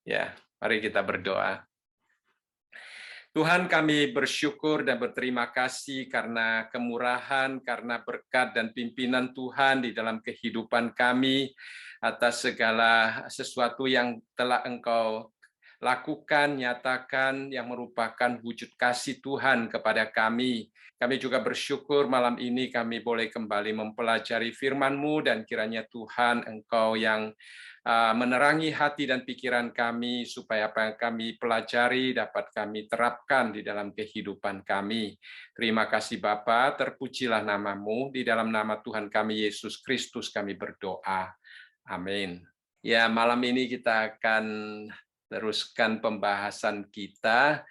Ya, mari kita berdoa. Tuhan, kami bersyukur dan berterima kasih karena kemurahan, karena berkat dan pimpinan Tuhan di dalam kehidupan kami, atas segala sesuatu yang telah Engkau lakukan, nyatakan, yang merupakan wujud kasih Tuhan kepada kami. Kami juga bersyukur malam ini kami boleh kembali mempelajari firman-Mu, dan kiranya Tuhan Engkau yang menerangi hati dan pikiran kami, supaya apa yang kami pelajari dapat kami terapkan di dalam kehidupan kami. Terima kasih Bapa, terpujilah nama-Mu, di dalam nama Tuhan kami Yesus Kristus kami berdoa. Amin. Ya, malam ini kita akan teruskan pembahasan kita.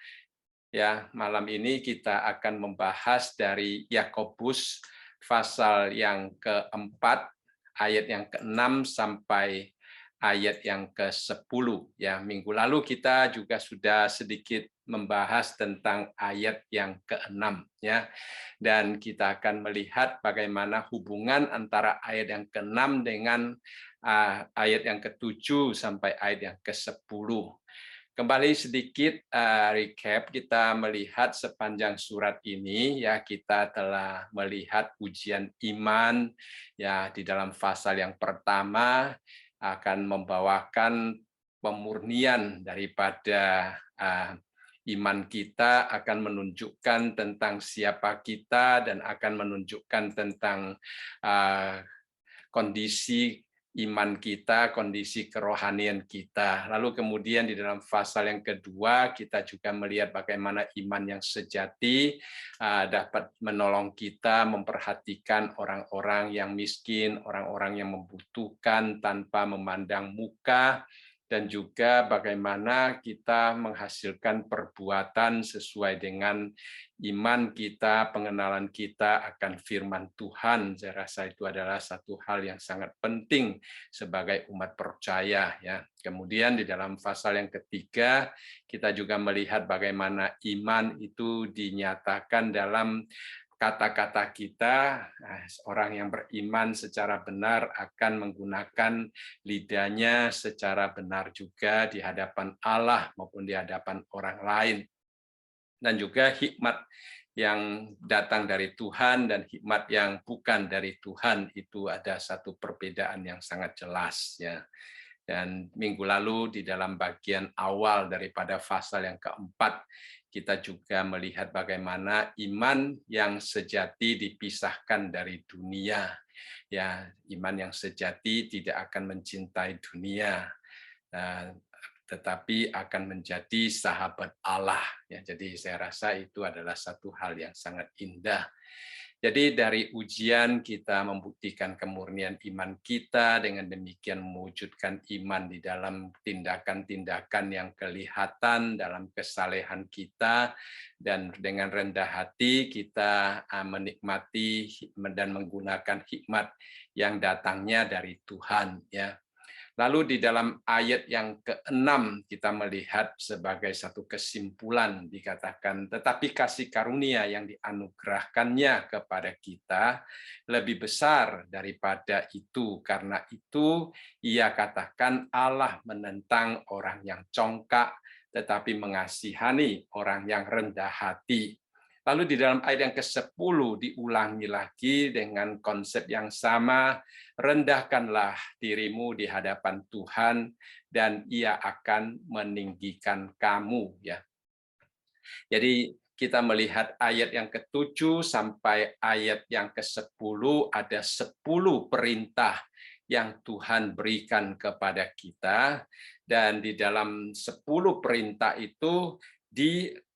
Ya, malam ini kita akan membahas dari Yakobus pasal yang keempat, ayat yang ke-6 sampai ayat yang ke-10. Ya, minggu lalu kita juga sudah sedikit membahas tentang ayat yang ke-6 ya. Dan kita akan melihat bagaimana hubungan antara ayat yang ke-6 dengan ayat yang ke-7 sampai ayat yang ke-10. Kembali sedikit recap, kita melihat sepanjang surat ini ya, kita telah melihat ujian iman ya. Di dalam pasal yang pertama akan membawakan pemurnian daripada iman kita, akan menunjukkan tentang siapa kita, dan akan menunjukkan tentang kondisi iman kita, kondisi kerohanian kita. Lalu kemudian di dalam pasal yang kedua, kita juga melihat bagaimana iman yang sejati dapat menolong kita memperhatikan orang-orang yang miskin, orang-orang yang membutuhkan tanpa memandang muka, dan juga bagaimana kita menghasilkan perbuatan sesuai dengan iman kita, pengenalan kita akan firman Tuhan. Saya rasa itu adalah satu hal yang sangat penting sebagai umat percaya ya. Kemudian di dalam pasal yang ketiga, kita juga melihat bagaimana iman itu dinyatakan dalam kata-kata kita. Orang yang beriman secara benar akan menggunakan lidahnya secara benar juga di hadapan Allah maupun di hadapan orang lain. Dan juga hikmat yang datang dari Tuhan dan hikmat yang bukan dari Tuhan, itu ada satu perbedaan yang sangat jelas ya. Dan minggu lalu di dalam bagian awal daripada pasal yang keempat, kita juga melihat bagaimana iman yang sejati dipisahkan dari dunia. Ya, iman yang sejati tidak akan mencintai dunia, tetapi akan menjadi sahabat Allah. Ya, jadi saya rasa itu adalah satu hal yang sangat indah. Jadi dari ujian kita membuktikan kemurnian iman kita, dengan demikian mewujudkan iman di dalam tindakan-tindakan yang kelihatan dalam kesalehan kita, dan dengan rendah hati kita menikmati dan menggunakan hikmat yang datangnya dari Tuhan ya. Lalu di dalam ayat yang ke-6 kita melihat sebagai satu kesimpulan, dikatakan, tetapi kasih karunia yang dianugerahkannya kepada kita lebih besar daripada itu. Karena itu ia katakan Allah menentang orang yang congkak, tetapi mengasihani orang yang rendah hati. Lalu di dalam ayat yang ke-10 diulangi lagi dengan konsep yang sama, rendahkanlah dirimu di hadapan Tuhan dan Ia akan meninggikan kamu ya. Jadi kita melihat ayat yang ke-7 sampai ayat yang ke-10, ada 10 perintah yang Tuhan berikan kepada kita, dan di dalam 10 perintah itu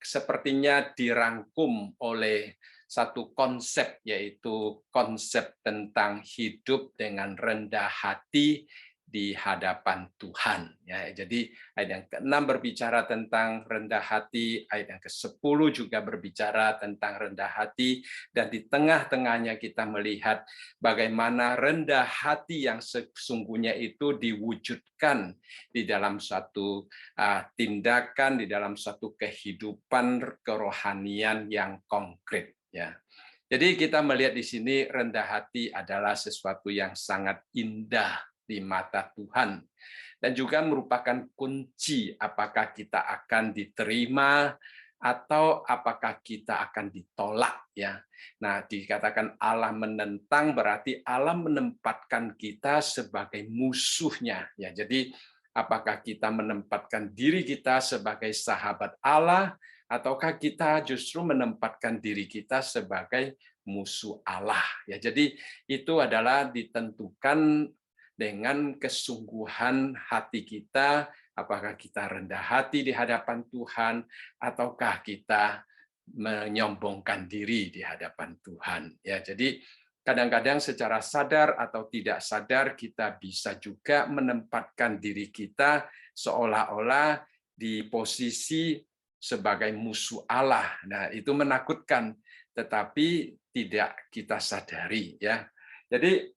sepertinya dirangkum oleh satu konsep, yaitu konsep tentang hidup dengan rendah hati di hadapan Tuhan. Ya, jadi ayat yang ke-6 berbicara tentang rendah hati, ayat yang ke-10 juga berbicara tentang rendah hati, dan di tengah-tengahnya kita melihat bagaimana rendah hati yang sesungguhnya itu diwujudkan di dalam suatu tindakan, di dalam suatu kehidupan kerohanian yang konkret. Ya. Jadi kita melihat di sini rendah hati adalah sesuatu yang sangat indah di mata Tuhan. dan juga merupakan kunci apakah kita akan diterima atau apakah kita akan ditolak, ya. Nah, dikatakan Allah menentang berarti Allah menempatkan kita sebagai musuhnya, ya. Jadi apakah kita menempatkan diri kita sebagai sahabat Allah ataukah kita justru menempatkan diri kita sebagai musuh Allah, ya. Jadi itu adalah ditentukan dengan kesungguhan hati kita, apakah kita rendah hati di hadapan Tuhan, ataukah kita menyombongkan diri di hadapan Tuhan. Ya, jadi kadang-kadang secara sadar atau tidak sadar kita bisa juga menempatkan diri kita seolah-olah di posisi sebagai musuh Allah. Nah, itu menakutkan, tetapi tidak kita sadari, ya. Jadi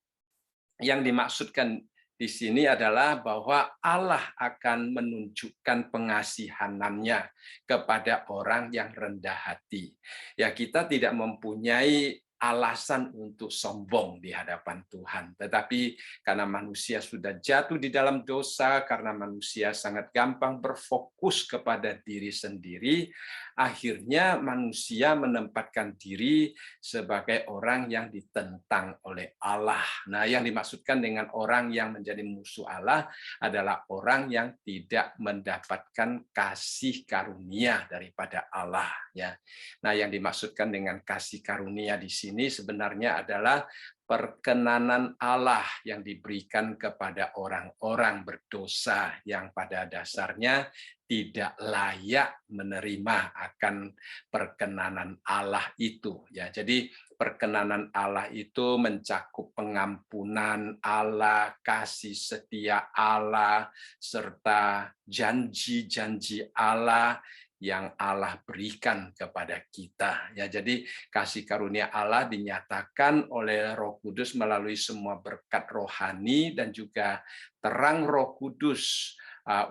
yang dimaksudkan di sini adalah bahwa Allah akan menunjukkan pengasihanannya kepada orang yang rendah hati. Ya, kita tidak mempunyai alasan untuk sombong di hadapan Tuhan. Tetapi karena manusia sudah jatuh di dalam dosa, karena manusia sangat gampang berfokus kepada diri sendiri, akhirnya manusia menempatkan diri sebagai orang yang ditentang oleh Allah. Nah, yang dimaksudkan dengan orang yang menjadi musuh Allah adalah orang yang tidak mendapatkan kasih karunia daripada Allah, ya. Nah, yang dimaksudkan dengan kasih karunia di sini sebenarnya adalah perkenanan Allah yang diberikan kepada orang-orang berdosa yang pada dasarnya tidak layak menerima akan perkenanan Allah itu, ya. Jadi perkenanan Allah itu mencakup pengampunan Allah, kasih setia Allah, serta janji-janji Allah yang Allah berikan kepada kita, ya. Jadi kasih karunia Allah dinyatakan oleh Roh Kudus melalui semua berkat rohani dan juga terang Roh Kudus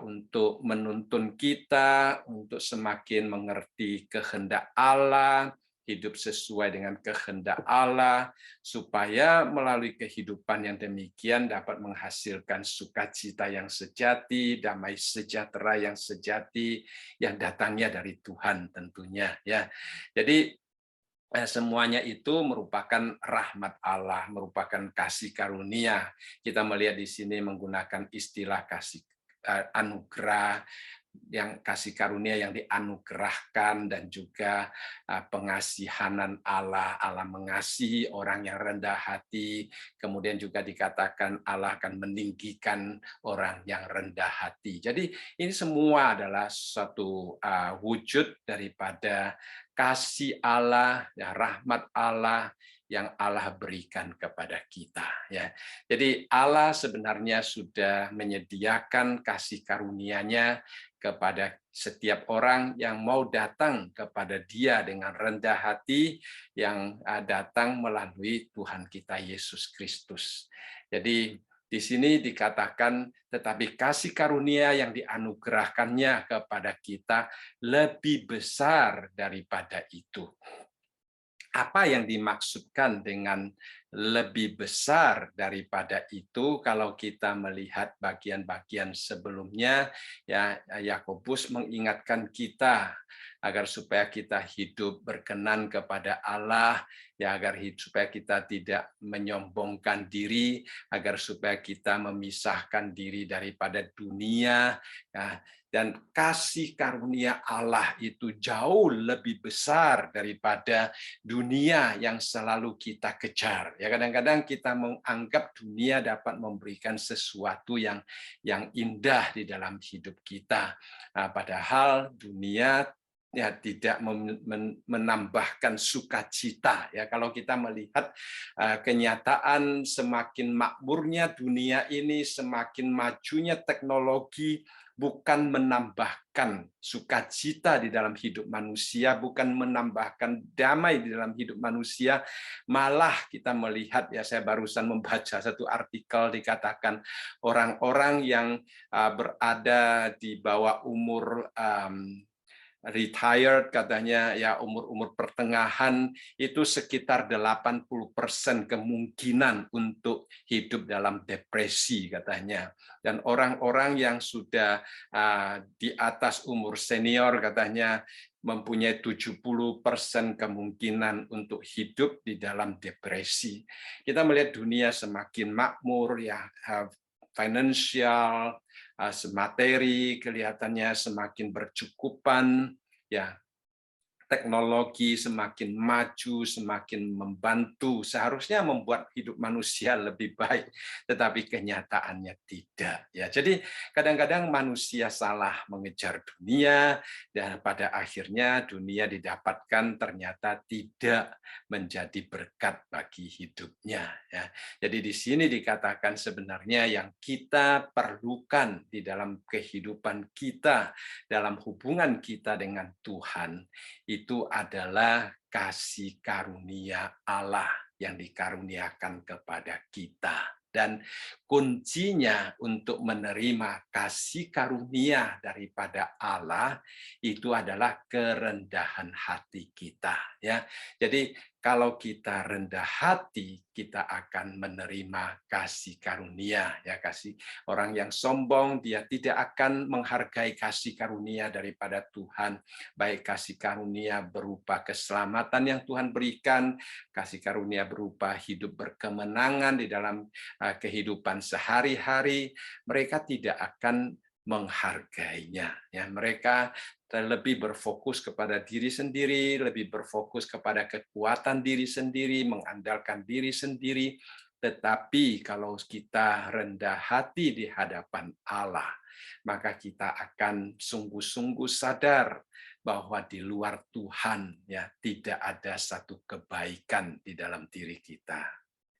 untuk menuntun kita untuk semakin mengerti kehendak Allah, hidup sesuai dengan kehendak Allah, supaya melalui kehidupan yang demikian dapat menghasilkan sukacita yang sejati, damai sejahtera yang sejati, yang datangnya dari Tuhan tentunya, ya. Jadi semuanya itu merupakan rahmat Allah, merupakan kasih karunia. Kita melihat di sini menggunakan istilah kasih anugerah, yang kasih karunia yang dianugerahkan, dan juga pengasihanan Allah. Allah mengasihi orang yang rendah hati, kemudian juga dikatakan Allah akan meninggikan orang yang rendah hati. Jadi ini semua adalah suatu wujud daripada kasih Allah, ya, rahmat Allah yang Allah berikan kepada kita, ya. Jadi Allah sebenarnya sudah menyediakan kasih karunia-Nya kepada setiap orang yang mau datang kepada Dia dengan rendah hati, yang datang melalui Tuhan kita Yesus Kristus. Jadi di sini dikatakan, tetapi kasih karunia yang dianugerahkannya kepada kita lebih besar daripada itu. Apa yang dimaksudkan dengan lebih besar daripada itu? Kalau kita melihat bagian-bagian sebelumnya, ya, Yakobus mengingatkan kita agar supaya kita hidup berkenan kepada Allah, ya, agar supaya kita tidak menyombongkan diri, agar supaya kita memisahkan diri daripada dunia, ya. Dan kasih karunia Allah itu jauh lebih besar daripada dunia yang selalu kita kejar. Ya, kadang-kadang kita menganggap dunia dapat memberikan sesuatu yang indah di dalam hidup kita. Nah, padahal dunia ya tidak menambahkan sukacita, ya. Kalau kita melihat kenyataan semakin makmurnya dunia ini, semakin majunya teknologi, bukan menambahkan sukacita di dalam hidup manusia, bukan menambahkan damai di dalam hidup manusia, malah kita melihat, ya, saya barusan membaca satu artikel dikatakan orang-orang yang berada di bawah umur retired katanya ya umur-umur pertengahan itu sekitar 80% kemungkinan untuk hidup dalam depresi katanya. Dan orang-orang yang sudah di atas umur senior katanya mempunyai 70% kemungkinan untuk hidup di dalam depresi. Kita melihat dunia semakin makmur ya, finansial, materi kelihatannya semakin bercukupan, ya teknologi semakin maju, semakin membantu, seharusnya membuat hidup manusia lebih baik, tetapi kenyataannya tidak. Ya, jadi kadang-kadang manusia salah mengejar dunia dan pada akhirnya dunia didapatkan ternyata tidak menjadi berkat bagi hidupnya. Ya, jadi di sini dikatakan sebenarnya yang kita perlukan di dalam kehidupan kita, dalam hubungan kita dengan Tuhan, itu adalah kasih karunia Allah yang dikaruniakan kepada kita. Dan kuncinya untuk menerima kasih karunia daripada Allah itu adalah kerendahan hati kita. Ya, jadi kalau kita rendah hati, kita akan menerima kasih karunia. Ya, kasih orang yang sombong, dia tidak akan menghargai kasih karunia daripada Tuhan, baik kasih karunia berupa keselamatan yang Tuhan berikan, kasih karunia berupa hidup berkemenangan di dalam kehidupan sehari-hari, mereka tidak akan menghargainya. Ya, mereka lebih berfokus kepada diri sendiri, lebih berfokus kepada kekuatan diri sendiri, mengandalkan diri sendiri. Tetapi kalau kita rendah hati di hadapan Allah, maka kita akan sungguh-sungguh sadar bahwa di luar Tuhan ya tidak ada satu kebaikan di dalam diri kita.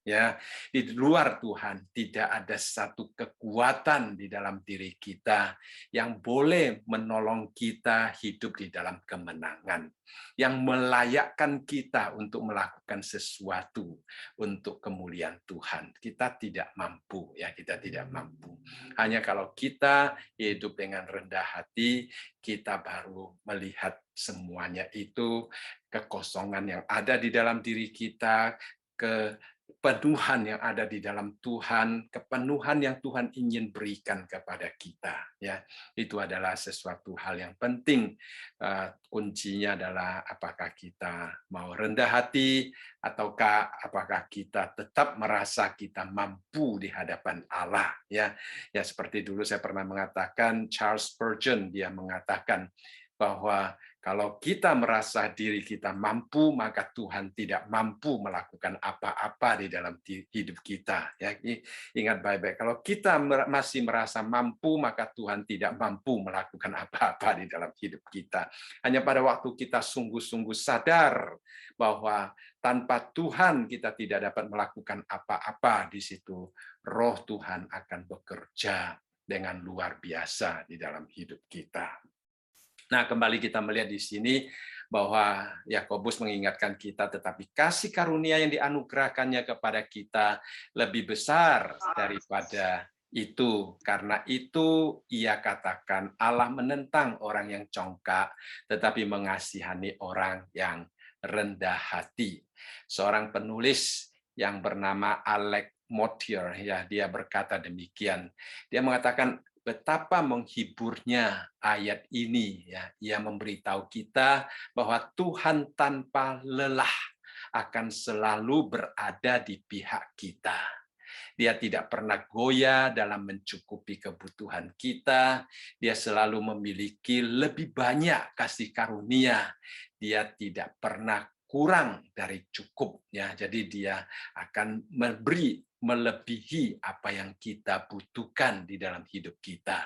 Ya, di luar Tuhan tidak ada satu kekuatan di dalam diri kita yang boleh menolong kita hidup di dalam kemenangan, yang melayakkan kita untuk melakukan sesuatu untuk kemuliaan Tuhan. Kita tidak mampu, ya, kita tidak mampu. Hanya kalau kita hidup dengan rendah hati, kita baru melihat semuanya itu kekosongan yang ada di dalam diri kita, kepenuhan yang ada di dalam Tuhan, kepenuhan yang Tuhan ingin berikan kepada kita. Ya, itu adalah sesuatu hal yang penting. Kuncinya adalah apakah kita mau rendah hati ataukah apakah kita tetap merasa kita mampu di hadapan Allah. Ya, ya seperti dulu saya pernah mengatakan, Charles Spurgeon dia mengatakan bahwa kalau kita merasa diri kita mampu, maka Tuhan tidak mampu melakukan apa-apa di dalam hidup kita. Ya, ingat baik-baik. Kalau kita masih merasa mampu, maka Tuhan tidak mampu melakukan apa-apa di dalam hidup kita. Hanya pada waktu kita sungguh-sungguh sadar bahwa tanpa Tuhan kita tidak dapat melakukan apa-apa, di situ Roh Tuhan akan bekerja dengan luar biasa di dalam hidup kita. Nah, kembali kita melihat di sini bahwa Yakobus mengingatkan kita, tetapi kasih karunia yang dianugerahkannya kepada kita lebih besar daripada itu. Karena itu ia katakan Allah menentang orang yang congkak, tetapi mengasihani orang yang rendah hati. Seorang penulis yang bernama Alec Motyer, ya, dia berkata demikian. Dia mengatakan, betapa menghiburnya ayat ini, ya. Ia memberitahu kita bahwa Tuhan tanpa lelah akan selalu berada di pihak kita. Dia tidak pernah goyah dalam mencukupi kebutuhan kita. Dia selalu memiliki lebih banyak kasih karunia. Dia tidak pernah kurang dari cukup, ya. Jadi dia akan memberi melebihi apa yang kita butuhkan di dalam hidup kita.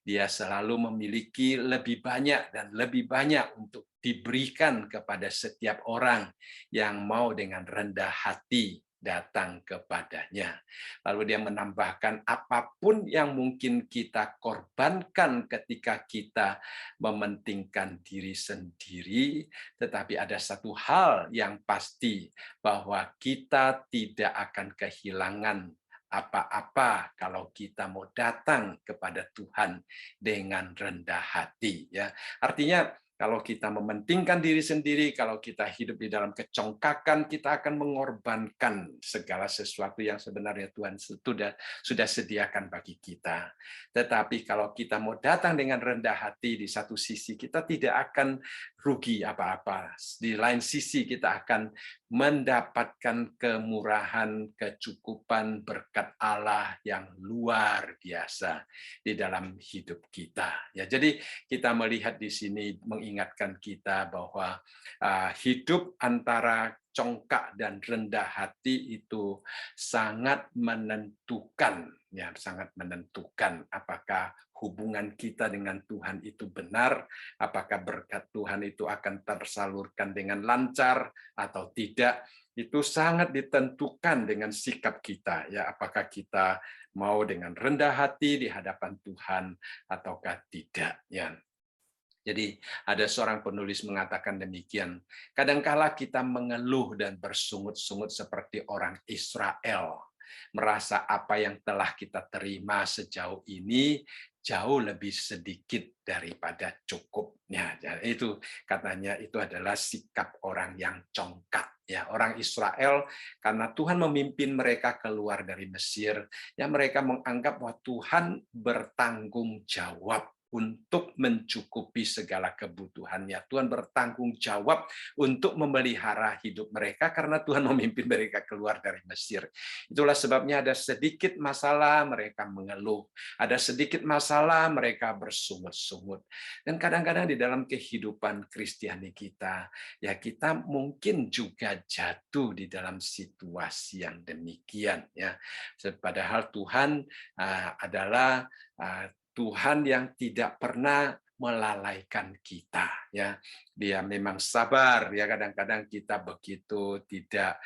Dia selalu memiliki lebih banyak dan lebih banyak untuk diberikan kepada setiap orang yang mau dengan rendah hati datang kepadanya. Lalu dia menambahkan, apapun yang mungkin kita korbankan ketika kita mementingkan diri sendiri, tetapi ada satu hal yang pasti, bahwa kita tidak akan kehilangan apa-apa kalau kita mau datang kepada Tuhan dengan rendah hati. Ya, artinya Kalau kita mementingkan diri sendiri, kalau kita hidup di dalam kecongkakan, kita akan mengorbankan segala sesuatu yang sebenarnya Tuhan sudah sediakan bagi kita. Tetapi kalau kita mau datang dengan rendah hati, di satu sisi kita tidak akan rugi apa-apa. Di lain sisi kita akan mendapatkan kemurahan, kecukupan, berkat Allah yang luar biasa di dalam hidup kita. Ya, jadi kita melihat di sini mengingatkan kita bahwa hidup antara congkak dan rendah hati itu sangat menentukan, ya, sangat menentukan apakah hubungan kita dengan Tuhan itu benar, apakah berkat Tuhan itu akan tersalurkan dengan lancar atau tidak. Itu sangat ditentukan dengan sikap kita, ya, apakah kita mau dengan rendah hati di hadapan Tuhan ataukah tidak, ya. Jadi ada seorang penulis mengatakan demikian, kadangkala kita mengeluh dan bersungut-sungut seperti orang Israel, merasa apa yang telah kita terima sejauh ini jauh lebih sedikit daripada cukupnya. Itu katanya itu adalah sikap orang yang congkak. Ya, orang Israel karena Tuhan memimpin mereka keluar dari Mesir, ya mereka menganggap bahwa Tuhan bertanggung jawab untuk mencukupi segala kebutuhannya. Tuhan bertanggung jawab untuk memelihara hidup mereka karena Tuhan memimpin mereka keluar dari Mesir. Itulah sebabnya ada sedikit masalah mereka mengeluh, ada sedikit masalah mereka bersungut-sungut. Dan kadang-kadang di dalam kehidupan Kristiani kita, ya kita mungkin juga jatuh di dalam situasi yang demikian, ya. Padahal Tuhan adalah Tuhan yang tidak pernah melalaikan kita, ya. Dia memang sabar, ya, kadang-kadang kita begitu tidak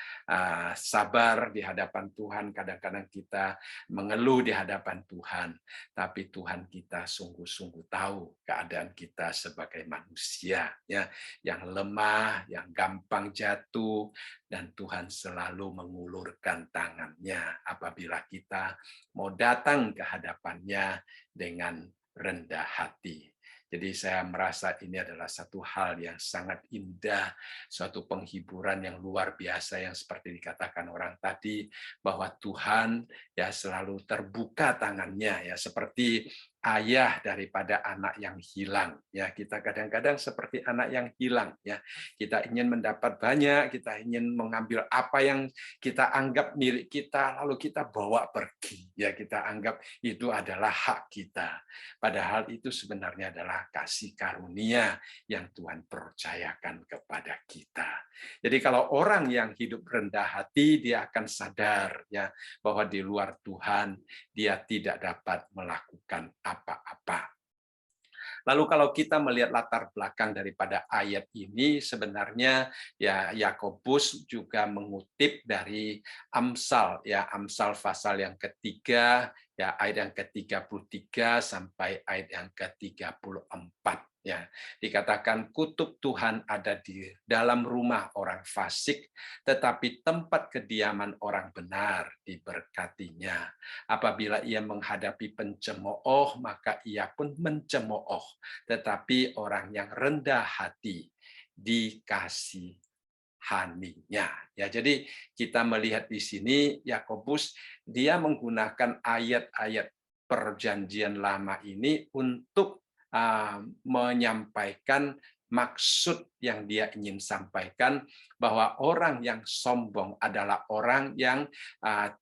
sabar di hadapan Tuhan, kadang-kadang kita mengeluh di hadapan Tuhan, tapi Tuhan kita sungguh-sungguh tahu keadaan kita sebagai manusia, ya, yang lemah, yang gampang jatuh, dan Tuhan selalu mengulurkan tangannya apabila kita mau datang ke hadapannya dengan rendah hati. Jadi saya merasa ini adalah satu hal yang sangat indah, suatu penghiburan yang luar biasa yang seperti dikatakan orang tadi, bahwa Tuhan ya selalu terbuka tangannya, ya seperti ayah daripada anak yang hilang. Ya, kita kadang-kadang seperti anak yang hilang, ya. Kita ingin mendapat banyak, kita ingin mengambil apa yang kita anggap milik kita, lalu kita bawa pergi. Ya, kita anggap itu adalah hak kita. Padahal itu sebenarnya adalah kasih karunia yang Tuhan percayakan kepada kita. Jadi kalau orang yang hidup rendah hati, dia akan sadar, ya, bahwa di luar Tuhan dia tidak dapat melakukan apa-apa. Lalu kalau kita melihat latar belakang daripada ayat ini, sebenarnya ya Yakobus juga mengutip dari Amsal, ya Amsal pasal yang ketiga, ya ayat yang ke-33 sampai ayat yang ke-34. Ya, dikatakan kutuk Tuhan ada di dalam rumah orang fasik, tetapi tempat kediaman orang benar diberkatinya. Apabila ia menghadapi pencemooh, maka ia pun mencemooh. Tetapi orang yang rendah hati dikasihaninya. Ya, jadi kita melihat di sini Yakobus dia menggunakan ayat-ayat perjanjian lama ini untuk menyampaikan maksud yang dia ingin sampaikan, bahwa orang yang sombong adalah orang yang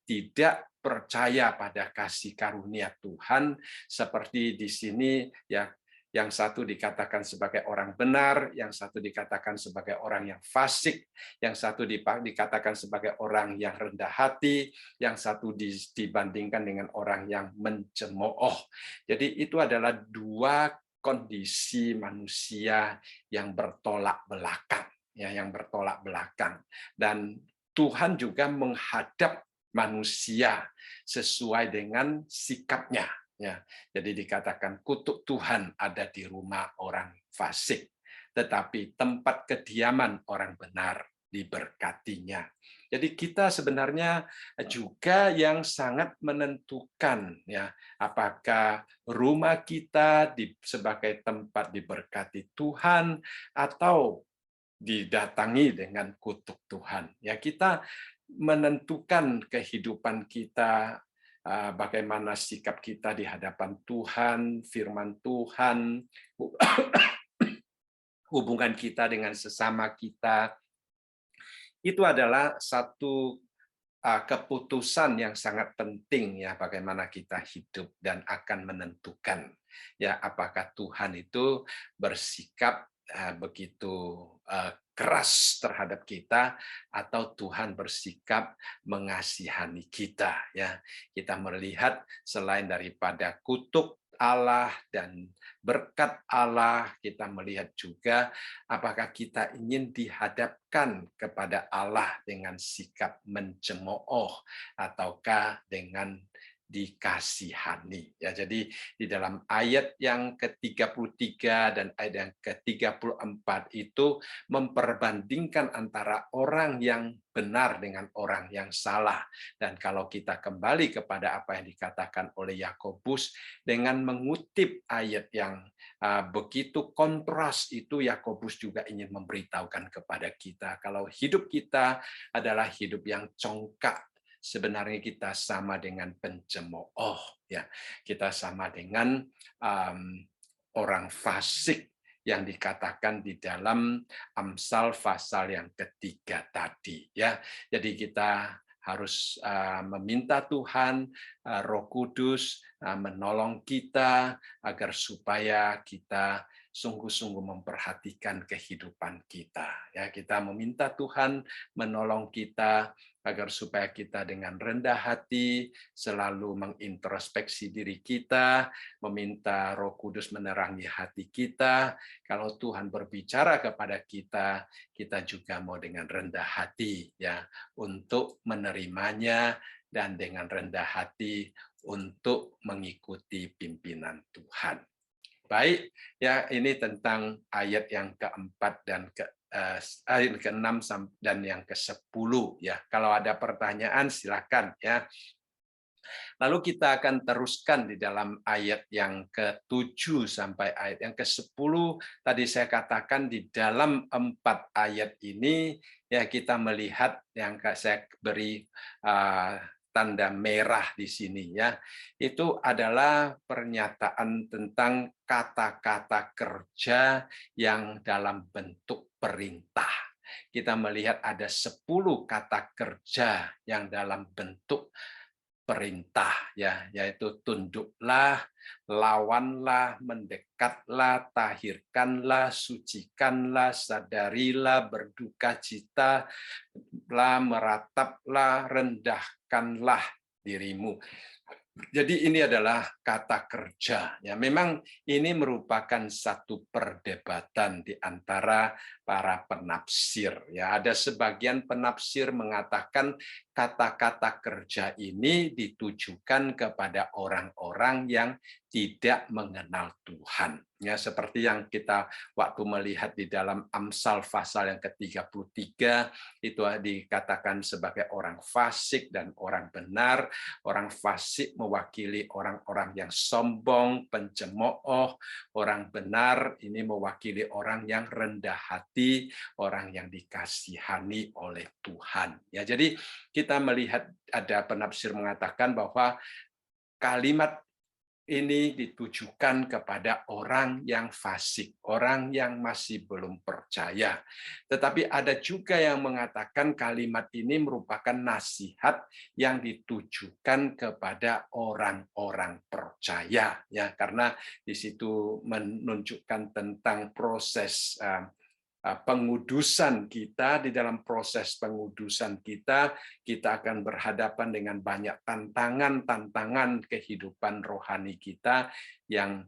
tidak percaya pada kasih karunia Tuhan, seperti di sini ya, yang satu dikatakan sebagai orang benar, yang satu dikatakan sebagai orang yang fasik, yang satu dikatakan sebagai orang yang rendah hati, yang satu dibandingkan dengan orang yang mencemooh. Jadi itu adalah dua kondisi manusia yang bertolak belakang, ya, yang bertolak belakang. Dan Tuhan juga menghadap manusia sesuai dengan sikapnya. Ya, jadi dikatakan kutuk Tuhan ada di rumah orang fasik, tetapi tempat kediaman orang benar diberkatinya. Jadi kita sebenarnya juga yang sangat menentukan ya, apakah rumah kita sebagai tempat diberkati Tuhan atau didatangi dengan kutuk Tuhan. Ya, kita menentukan kehidupan kita, bagaimana sikap kita di hadapan Tuhan, firman Tuhan, hubungan kita dengan sesama kita, itu adalah satu keputusan yang sangat penting ya, bagaimana kita hidup dan akan menentukan ya apakah Tuhan itu bersikap begitu keras terhadap kita atau Tuhan bersikap mengasihani kita ya. Kita melihat selain daripada kutuk Allah dan berkat Allah, kita melihat juga apakah kita ingin dihadapkan kepada Allah dengan sikap mencemooh ataukah dengan dikasihani. Ya, jadi di dalam ayat yang ke-33 dan ayat yang ke-34 itu memperbandingkan antara orang yang benar dengan orang yang salah. Dan kalau kita kembali kepada apa yang dikatakan oleh Yakobus dengan mengutip ayat yang begitu kontras itu, Yakobus juga ingin memberitahukan kepada kita kalau hidup kita adalah hidup yang congkak, sebenarnya kita sama dengan pencemooh ya, kita sama dengan orang fasik yang dikatakan di dalam Amsal pasal yang ketiga tadi ya. Jadi kita harus meminta Tuhan, Roh Kudus menolong kita agar supaya kita sungguh-sungguh memperhatikan kehidupan kita. Ya, kita meminta Tuhan menolong kita agar supaya kita dengan rendah hati selalu mengintrospeksi diri kita, meminta Roh Kudus menerangi hati kita. Kalau Tuhan berbicara kepada kita, kita juga mau dengan rendah hati ya untuk menerimanya dan dengan rendah hati untuk mengikuti pimpinan Tuhan. Baik, ya ini tentang ayat yang keempat dan ayat ke-6 dan yang ke-10 ya. Kalau ada pertanyaan silakan ya. Lalu kita akan teruskan di dalam ayat yang ke-7 sampai ayat yang ke-10. Tadi saya katakan di dalam 4 ayat ini ya kita melihat yang saya beri tanda merah di sini ya. Itu adalah pernyataan tentang kata-kata kerja yang dalam bentuk perintah. Kita melihat ada 10 kata kerja yang dalam bentuk perintah ya, yaitu tunduklah, lawanlah, mendekatlah, tahirkanlah, sucikanlah, sadarilah, berduka cita, merataplah, rendahkanlah dirimu. Jadi ini adalah kata kerja. Ya, memang ini merupakan satu perdebatan di antara para penafsir. Ya, ada sebagian penafsir mengatakan kata-kata kerja ini ditujukan kepada orang-orang yang tidak mengenal Tuhan. Ya, seperti yang kita waktu melihat di dalam Amsal pasal yang ke-33 itu dikatakan sebagai orang fasik dan orang benar. Orang fasik mewakili orang-orang yang sombong, pencemooh. Orang benar ini mewakili orang yang rendah hati, orang yang dikasihani oleh Tuhan. Ya, jadi kita melihat ada penafsir mengatakan bahwa kalimat ini ditujukan kepada orang yang fasik, orang yang masih belum percaya. Tetapi ada juga yang mengatakan kalimat ini merupakan nasihat yang ditujukan kepada orang-orang percaya, ya, karena di situ menunjukkan tentang proses pengudusan kita. Di dalam proses pengudusan kita akan berhadapan dengan banyak tantangan-tantangan kehidupan rohani kita yang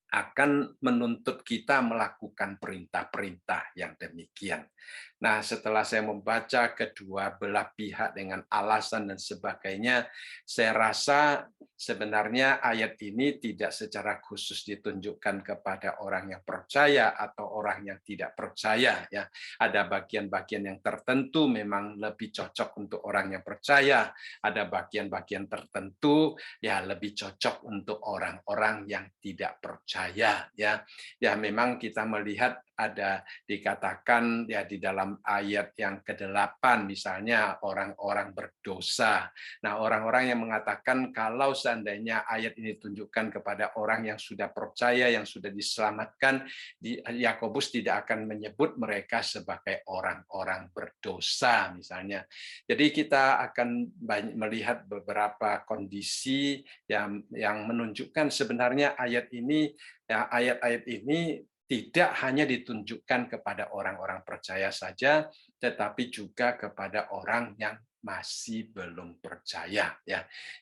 akan menuntut kita melakukan perintah-perintah yang demikian. Nah, setelah saya membaca kedua belah pihak dengan alasan dan sebagainya, saya rasa sebenarnya ayat ini tidak secara khusus ditunjukkan kepada orang yang percaya atau orang yang tidak percaya, ya. Ada bagian-bagian yang tertentu memang lebih cocok untuk orang yang percaya, ada bagian-bagian tertentu ya lebih cocok untuk orang-orang yang tidak percaya, ya. Ya memang kita melihat ada dikatakan ya di dalam ayat yang ke-8 misalnya orang-orang berdosa. Nah, orang-orang yang mengatakan kalau seandainya ayat ini tunjukkan kepada orang yang sudah percaya, yang sudah diselamatkan, Yakobus tidak akan menyebut mereka sebagai orang-orang berdosa misalnya. Jadi kita akan melihat beberapa kondisi yang menunjukkan sebenarnya ayat ini, ya, ayat-ayat ini tidak hanya ditunjukkan kepada orang-orang percaya saja, tetapi juga kepada orang yang masih belum percaya, ya.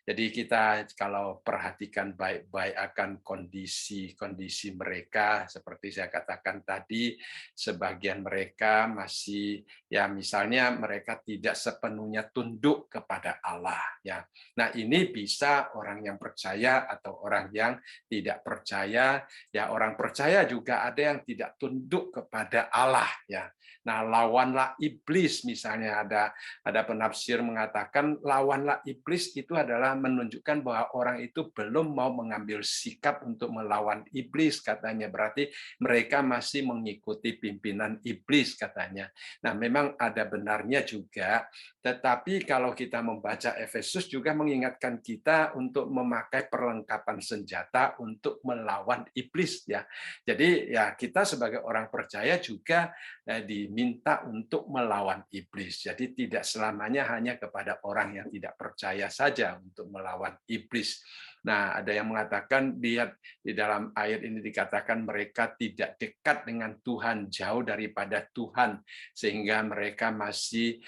Jadi kita kalau perhatikan baik-baik akan kondisi-kondisi mereka, seperti saya katakan tadi, sebagian mereka masih ya misalnya mereka tidak sepenuhnya tunduk kepada Allah, ya. Nah, ini bisa orang yang percaya atau orang yang tidak percaya. Ya, orang percaya juga ada yang tidak tunduk kepada Allah, ya. Nah, lawanlah iblis misalnya, ada penafsir mengatakan lawanlah iblis itu adalah menunjukkan bahwa orang itu belum mau mengambil sikap untuk melawan iblis katanya. Berarti mereka masih mengikuti pimpinan iblis katanya. Nah, memang ada benarnya juga, tetapi kalau kita membaca Efesus juga mengingatkan kita untuk memakai perlengkapan senjata untuk melawan iblis, ya. Jadi ya kita sebagai orang percaya juga diminta untuk melawan iblis. Jadi tidak selamanya hanya kepada orang yang tidak percaya saja untuk melawan iblis. Nah, ada yang mengatakan lihat di dalam ayat ini dikatakan mereka tidak dekat dengan Tuhan, jauh daripada Tuhan, sehingga mereka masih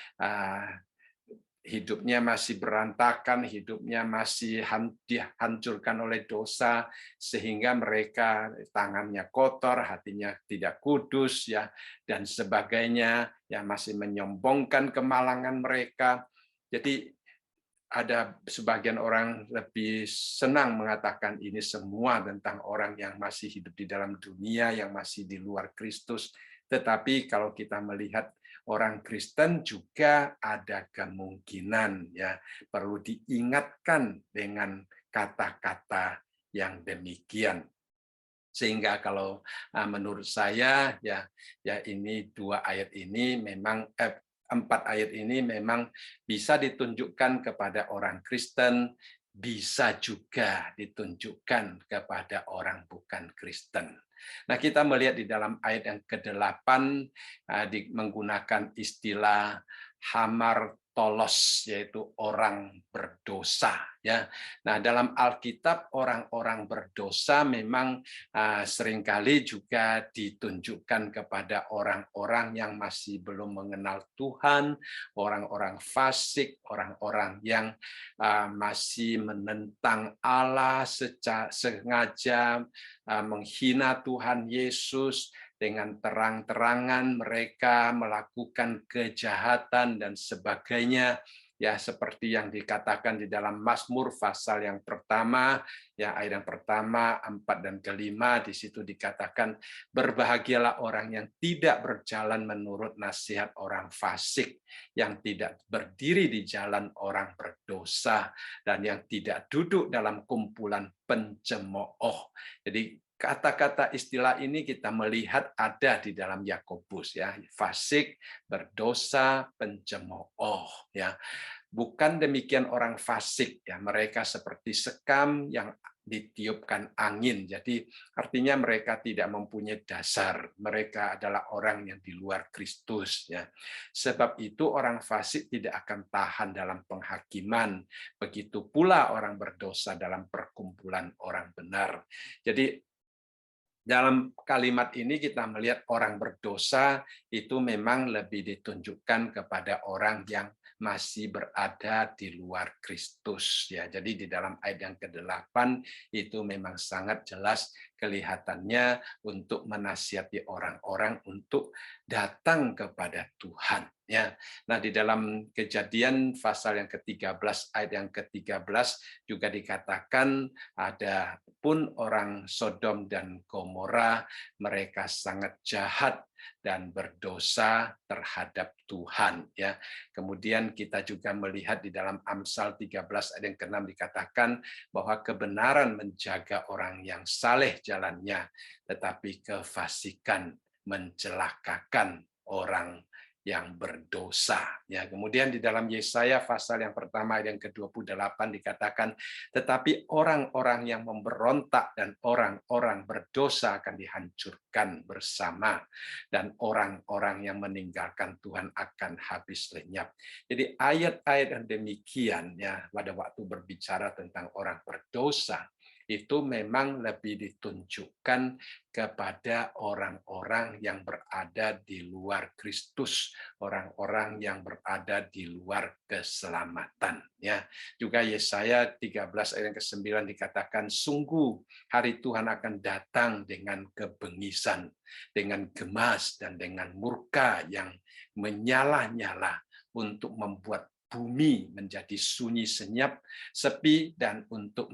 hidupnya masih berantakan, hidupnya masih dihancurkan oleh dosa, sehingga mereka tangannya kotor, hatinya tidak kudus, ya, dan sebagainya, ya masih menyombongkan kemalangan mereka. Jadi ada sebagian orang lebih senang mengatakan ini semua tentang orang yang masih hidup di dalam dunia, yang masih di luar Kristus. Tetapi kalau kita melihat orang Kristen juga ada kemungkinan, ya perlu diingatkan dengan kata-kata yang demikian. Sehingga kalau menurut saya ya ini dua ayat ini memang 4 ayat ini memang bisa ditunjukkan kepada orang Kristen, bisa juga ditunjukkan kepada orang bukan Kristen. Nah, kita melihat di dalam ayat yang ke-8 menggunakan istilah hamartolos, yaitu orang berdosa, ya. Nah, dalam Alkitab orang-orang berdosa memang seringkali juga ditunjukkan kepada orang-orang yang masih belum mengenal Tuhan, orang-orang fasik, orang-orang yang masih menentang Allah secara sengaja, menghina Tuhan Yesus. Dengan terang-terangan mereka melakukan kejahatan dan sebagainya, ya seperti yang dikatakan di dalam Mazmur pasal yang pertama, ya ayat yang pertama, 4 dan ke-5, di situ dikatakan berbahagialah orang yang tidak berjalan menurut nasihat orang fasik, yang tidak berdiri di jalan orang berdosa, dan yang tidak duduk dalam kumpulan pencemooh. Jadi kata-kata istilah ini kita melihat ada di dalam Yakobus, ya, fasik, berdosa, pencemooh, ya. Bukan demikian orang fasik, ya, mereka seperti sekam yang ditiupkan angin. Jadi artinya mereka tidak mempunyai dasar. Mereka adalah orang yang di luar Kristus, ya. Sebab itu orang fasik tidak akan tahan dalam penghakiman. Begitu pula orang berdosa dalam perkumpulan orang benar. Jadi dalam kalimat ini kita melihat orang berdosa itu memang lebih ditunjukkan kepada orang yang masih berada di luar Kristus, ya. Jadi di dalam ayat yang ke-8 itu memang sangat jelas kelihatannya untuk menasihati orang-orang untuk datang kepada Tuhan. Ya. Nah, di dalam Kejadian pasal yang ke-13 ayat yang ke-13 juga dikatakan ada pun orang Sodom dan Gomora, mereka sangat jahat dan berdosa terhadap Tuhan. Ya. Kemudian kita juga melihat di dalam Amsal 13 ayat yang ke-6 dikatakan bahwa kebenaran menjaga orang yang saleh jalannya, tetapi kefasikan mencelakakan orang yang berdosa. Ya, kemudian di dalam Yesaya pasal yang pertama yang ke-28 dikatakan, tetapi orang-orang yang memberontak dan orang-orang berdosa akan dihancurkan bersama, dan orang-orang yang meninggalkan Tuhan akan habis lenyap. Jadi ayat-ayat yang demikian ya pada waktu berbicara tentang orang berdosa itu memang lebih ditunjukkan kepada orang-orang yang berada di luar Kristus, orang-orang yang berada di luar keselamatan. Ya, juga Yesaya 13 ayat yang ke-9 dikatakan, sungguh hari Tuhan akan datang dengan kebengisan, dengan gemas dan dengan murka yang menyala-nyala untuk membuat bumi menjadi sunyi senyap, sepi, dan untuk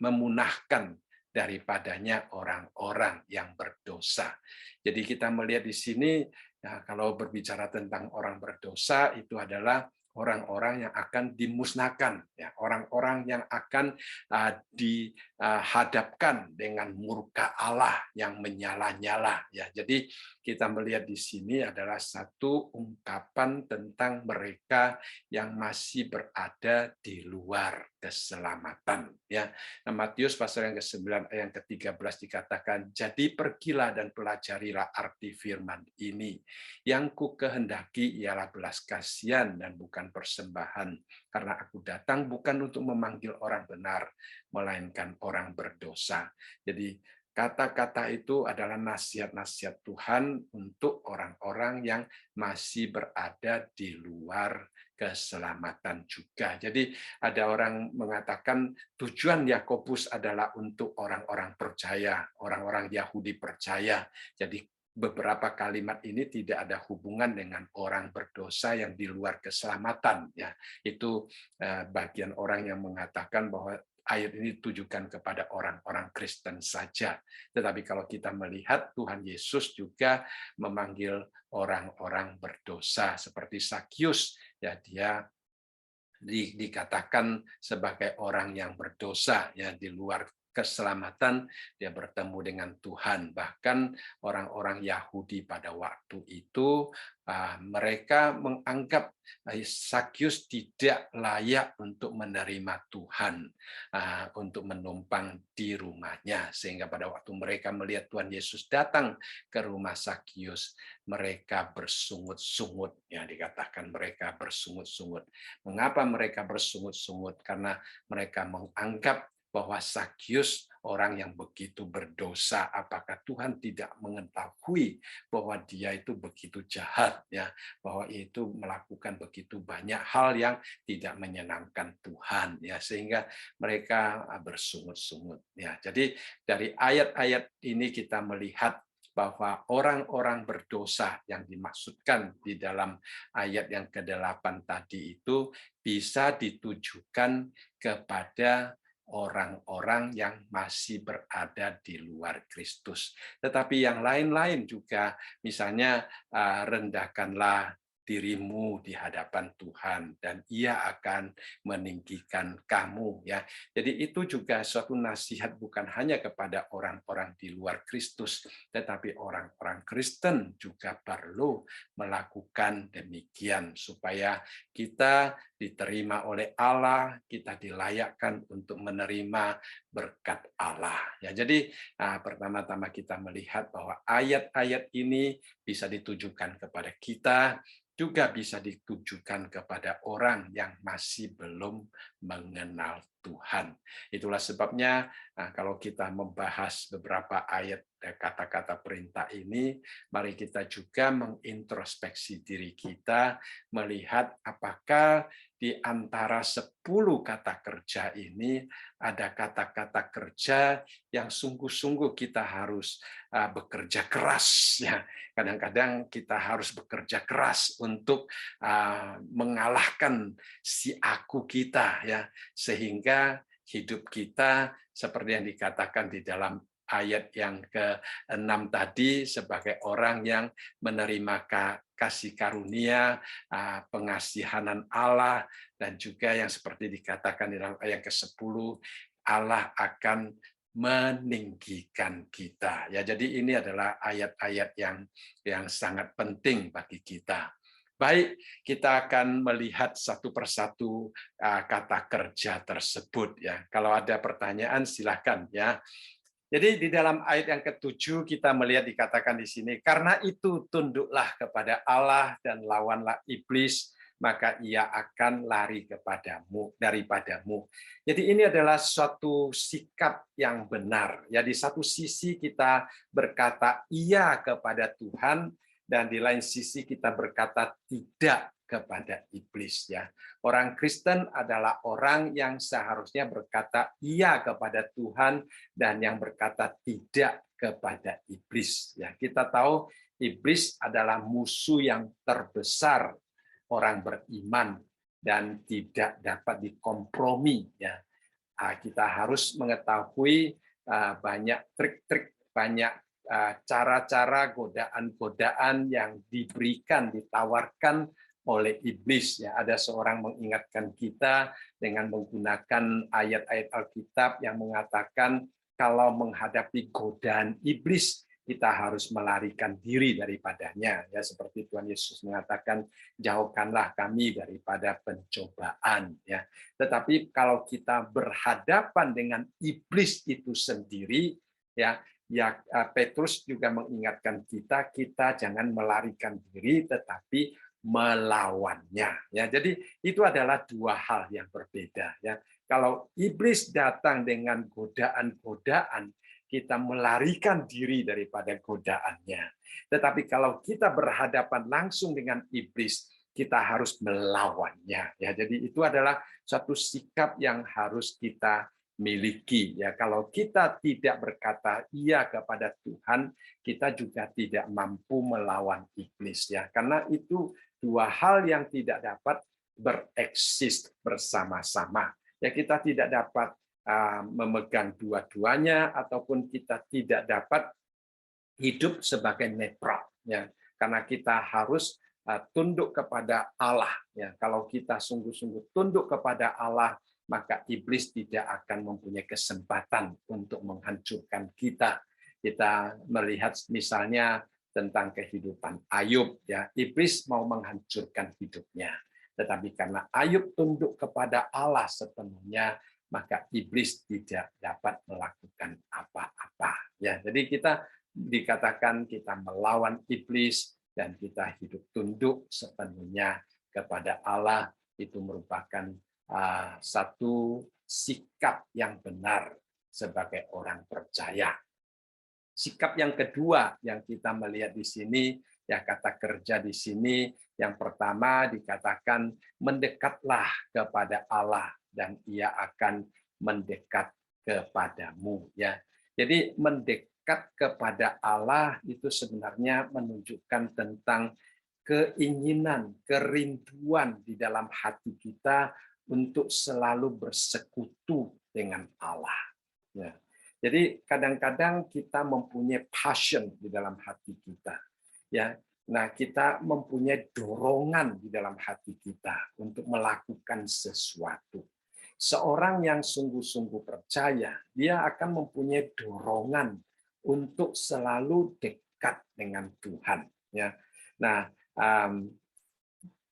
memunahkan daripadanya orang-orang yang berdosa. Jadi kita melihat di sini, ya, kalau berbicara tentang orang berdosa, itu adalah orang-orang yang akan dimusnahkan, ya, orang-orang yang akan dihadapkan dengan murka Allah yang menyala-nyala. Ya, jadi kita melihat di sini adalah satu ungkapan tentang mereka yang masih berada di luar keselamatan. Ya, nah, Matius pasal yang ke-9 ayat yang ke-13 dikatakan, jadi pergilah dan pelajarilah arti firman ini. Yang ku kehendaki ialah belas kasihan dan bukan persembahan, karena aku datang bukan untuk memanggil orang benar, melainkan orang berdosa. Jadi kata-kata itu adalah nasihat-nasihat Tuhan untuk orang-orang yang masih berada di luar keselamatan juga. Jadi ada orang mengatakan tujuan Yakobus adalah untuk orang-orang percaya, orang-orang Yahudi percaya. Jadi beberapa kalimat ini tidak ada hubungan dengan orang berdosa yang di luar keselamatan. Ya, itu bagian orang yang mengatakan bahwa ayat ini ditujukan kepada orang-orang Kristen saja. Tetapi kalau kita melihat Tuhan Yesus juga memanggil orang-orang berdosa seperti Sakyus, ya, dia dikatakan sebagai orang yang berdosa, ya, di luar keselamatan, dia bertemu dengan Tuhan. Bahkan orang-orang Yahudi pada waktu itu mereka menganggap Sakyus tidak layak untuk menerima Tuhan, untuk menumpang di rumahnya, sehingga pada waktu mereka melihat Tuhan Yesus datang ke rumah Sakyus, mereka bersungut-sungut. Ya, dikatakan mereka bersungut-sungut. Mengapa mereka bersungut-sungut? Karena mereka menganggap bahwa Sakyus orang yang begitu berdosa, apakah Tuhan tidak mengetahui bahwa dia itu begitu jahat, ya, bahwa itu melakukan begitu banyak hal yang tidak menyenangkan Tuhan, ya, sehingga mereka bersungut-sungut. Ya, jadi dari ayat-ayat ini kita melihat bahwa orang-orang berdosa yang dimaksudkan di dalam ayat yang ke-8 tadi itu bisa ditujukan kepada orang-orang yang masih berada di luar Kristus. Tetapi yang lain-lain juga, misalnya rendahkanlah dirimu di hadapan Tuhan dan Ia akan meninggikan kamu, ya. Jadi itu juga suatu nasihat bukan hanya kepada orang-orang di luar Kristus, tetapi orang-orang Kristen juga perlu melakukan demikian supaya kita diterima oleh Allah, kita dilayakkan untuk menerima berkat Allah. Ya, jadi pertama-tama kita melihat bahwa ayat-ayat ini bisa ditujukan kepada kita, juga bisa ditujukan kepada orang yang masih belum mengenal Tuhan. Itulah sebabnya kalau kita membahas beberapa ayat kata-kata perintah ini, mari kita juga mengintrospeksi diri kita, melihat apakah di antara 10 kata kerja ini ada kata-kata kerja yang sungguh-sungguh kita harus bekerja keras ya. Kadang-kadang kita harus bekerja keras untuk mengalahkan si aku kita ya, sehingga hidup kita seperti yang dikatakan di dalam ayat yang ke-6 tadi, sebagai orang yang menerima kasih karunia, pengasihanan Allah, dan juga yang seperti dikatakan di dalam ayat ke-10, Allah akan meninggikan kita. Ya, jadi ini adalah ayat-ayat yang sangat penting bagi kita. Baik, kita akan melihat satu persatu kata kerja tersebut ya. Kalau ada pertanyaan silakan ya. Jadi di dalam ayat yang ke-7 kita melihat dikatakan di sini, karena itu tunduklah kepada Allah dan lawanlah iblis, maka ia akan lari daripadamu. Jadi ini adalah suatu sikap yang benar. Ya, di satu sisi kita berkata iya kepada Tuhan, dan di lain sisi kita berkata tidak kepada iblis ya. Orang Kristen adalah orang yang seharusnya berkata iya kepada Tuhan dan yang berkata tidak kepada iblis ya. Kita tahu iblis adalah musuh yang terbesar orang beriman dan tidak dapat dikompromi ya. Kita harus mengetahui banyak trik-trik, banyak cara-cara, godaan-godaan yang diberikan, ditawarkan oleh iblis ya. Ada seorang mengingatkan kita dengan menggunakan ayat-ayat Alkitab yang mengatakan kalau menghadapi godaan iblis kita harus melarikan diri daripadanya ya, seperti Tuhan Yesus mengatakan jauhkanlah kami daripada pencobaan ya. Tetapi kalau kita berhadapan dengan iblis itu sendiri ya, Petrus juga mengingatkan kita jangan melarikan diri tetapi melawannya ya. Jadi itu adalah dua hal yang berbeda ya. Kalau iblis datang dengan godaan-godaan, kita melarikan diri daripada godaannya. Tetapi kalau kita berhadapan langsung dengan iblis, kita harus melawannya ya. Jadi itu adalah satu sikap yang harus kita miliki ya. Kalau kita tidak berkata iya kepada Tuhan, kita juga tidak mampu melawan iblis ya. Karena itu dua hal yang tidak dapat bereksis bersama-sama. Ya, kita tidak dapat memegang dua-duanya ataupun kita tidak dapat hidup sebagai netral ya. Karena kita harus tunduk kepada Allah ya. Kalau kita sungguh-sungguh tunduk kepada Allah, maka iblis tidak akan mempunyai kesempatan untuk menghancurkan kita. Kita melihat misalnya tentang kehidupan Ayub ya, iblis mau menghancurkan hidupnya, tetapi karena Ayub tunduk kepada Allah sepenuhnya, maka iblis tidak dapat melakukan apa-apa ya. Jadi kita dikatakan kita melawan iblis dan kita hidup tunduk sepenuhnya kepada Allah. Itu merupakan satu sikap yang benar sebagai orang percaya. Sikap yang kedua yang kita melihat di sini, ya kata kerja di sini, yang pertama dikatakan mendekatlah kepada Allah dan ia akan mendekat kepadamu ya. Jadi mendekat kepada Allah itu sebenarnya menunjukkan tentang keinginan, kerinduan di dalam hati kita untuk selalu bersekutu dengan Allah. Ya. Jadi kadang-kadang kita mempunyai passion di dalam hati kita, ya. Nah, kita mempunyai dorongan di dalam hati kita untuk melakukan sesuatu. Seorang yang sungguh-sungguh percaya, dia akan mempunyai dorongan untuk selalu dekat dengan Tuhan. Ya. Nah,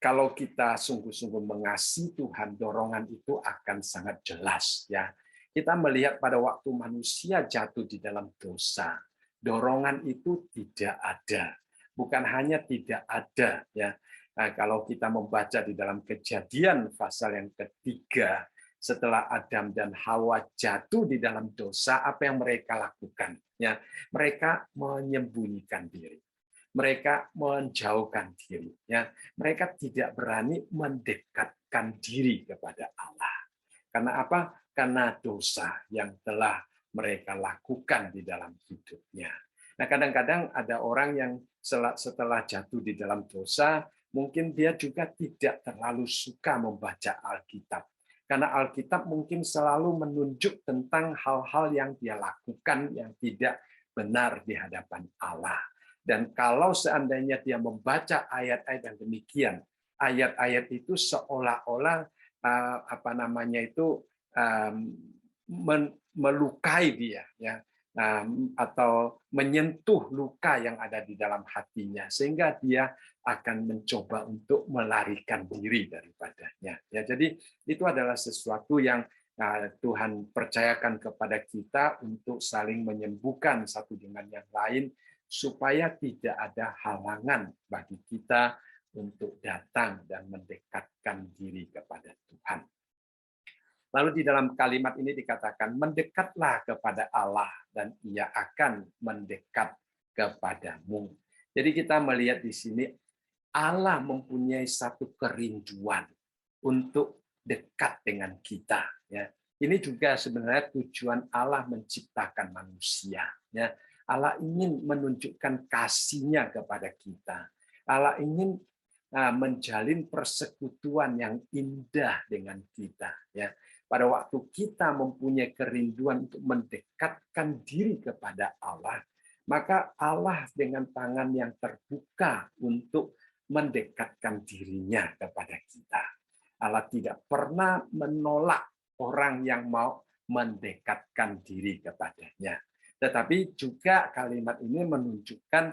kalau kita sungguh-sungguh mengasihi Tuhan, dorongan itu akan sangat jelas. Ya. Kita melihat pada waktu manusia jatuh di dalam dosa, dorongan itu tidak ada. Bukan hanya tidak ada, ya. Nah, kalau kita membaca di dalam Kejadian pasal yang ketiga, setelah Adam dan Hawa jatuh di dalam dosa, apa yang mereka lakukan? Ya, mereka menyembunyikan diri, mereka menjauhkan diri. Ya, mereka tidak berani mendekat mendekatkan diri kepada Allah. Karena apa? Karena dosa yang telah mereka lakukan di dalam hidupnya. Nah, kadang-kadang ada orang yang setelah jatuh di dalam dosa, mungkin dia juga tidak terlalu suka membaca Alkitab. Karena Alkitab mungkin selalu menunjuk tentang hal-hal yang dia lakukan yang tidak benar di hadapan Allah. Dan kalau seandainya dia membaca ayat-ayat yang demikian, ayat-ayat itu seolah-olah melukai dia, ya, atau menyentuh luka yang ada di dalam hatinya, sehingga dia akan mencoba untuk melarikan diri daripadanya. Ya, jadi itu adalah sesuatu yang Tuhan percayakan kepada kita untuk saling menyembuhkan satu dengan yang lain, supaya tidak ada halangan bagi kita untuk datang dan mendekatkan diri kepada Tuhan. Lalu di dalam kalimat ini dikatakan, mendekatlah kepada Allah dan Ia akan mendekat kepadamu. Jadi kita melihat di sini Allah mempunyai satu kerinduan untuk dekat dengan kita. Ya, ini juga sebenarnya tujuan Allah menciptakan manusia. Ya, Allah ingin menunjukkan kasih-Nya kepada kita. Allah ingin menjalin persekutuan yang indah dengan kita. Ya, pada waktu kita mempunyai kerinduan untuk mendekatkan diri kepada Allah, maka Allah dengan tangan yang terbuka untuk mendekatkan dirinya kepada kita. Allah tidak pernah menolak orang yang mau mendekatkan diri kepadanya. Tetapi juga kalimat ini menunjukkan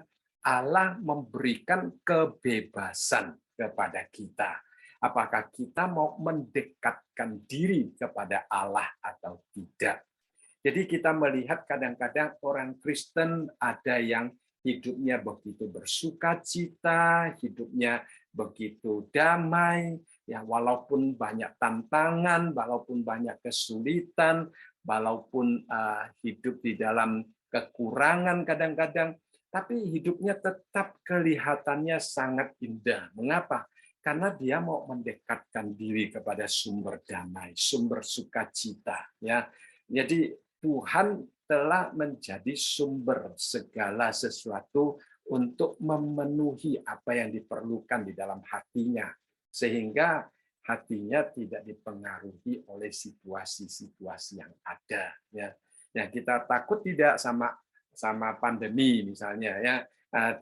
Allah memberikan kebebasan kepada kita. Apakah kita mau mendekatkan diri kepada Allah atau tidak? Jadi kita melihat kadang-kadang orang Kristen ada yang hidupnya begitu bersukacita, hidupnya begitu damai, ya walaupun banyak tantangan, walaupun banyak kesulitan, walaupun hidup di dalam kekurangan kadang-kadang, tapi hidupnya tetap kelihatannya sangat indah. Mengapa? Karena dia mau mendekatkan diri kepada sumber damai, sumber sukacita. Ya, jadi Tuhan telah menjadi sumber segala sesuatu untuk memenuhi apa yang diperlukan di dalam hatinya, sehingga hatinya tidak dipengaruhi oleh situasi-situasi yang ada. Ya, kita takut tidak sama pandemi misalnya, ya,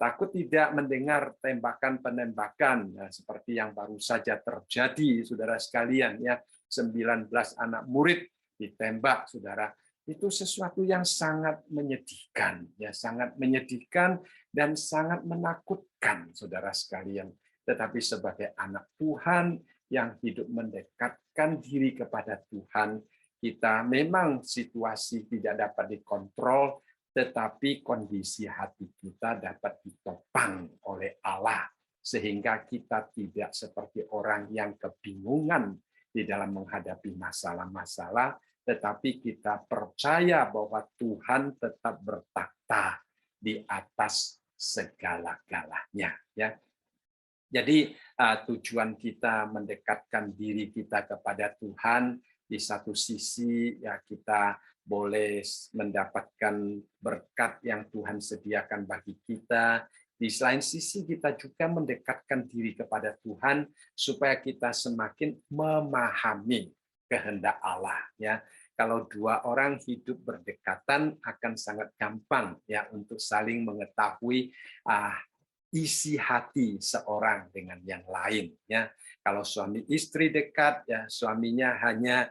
takut tidak mendengar tembakan-penembakan seperti yang baru saja terjadi, saudara sekalian, ya, 19 anak murid ditembak, saudara. Itu sesuatu yang sangat menyedihkan, ya, sangat menyedihkan dan sangat menakutkan, saudara sekalian. Tetapi sebagai anak Tuhan yang hidup mendekatkan diri kepada Tuhan, kita memang situasi tidak dapat dikontrol, tetapi kondisi hati kita dapat ditopang oleh Allah, sehingga kita tidak seperti orang yang kebingungan di dalam menghadapi masalah-masalah, tetapi kita percaya bahwa Tuhan tetap bertakhta di atas segala-galanya. Ya. Jadi tujuan kita mendekatkan diri kita kepada Tuhan, di satu sisi ya kita boleh mendapatkan berkat yang Tuhan sediakan bagi kita. Di lain sisi kita juga mendekatkan diri kepada Tuhan supaya kita semakin memahami kehendak Allah, ya. Kalau dua orang hidup berdekatan akan sangat gampang ya untuk saling mengetahui isi hati seorang dengan yang lain, ya. Kalau suami istri dekat, ya suaminya hanya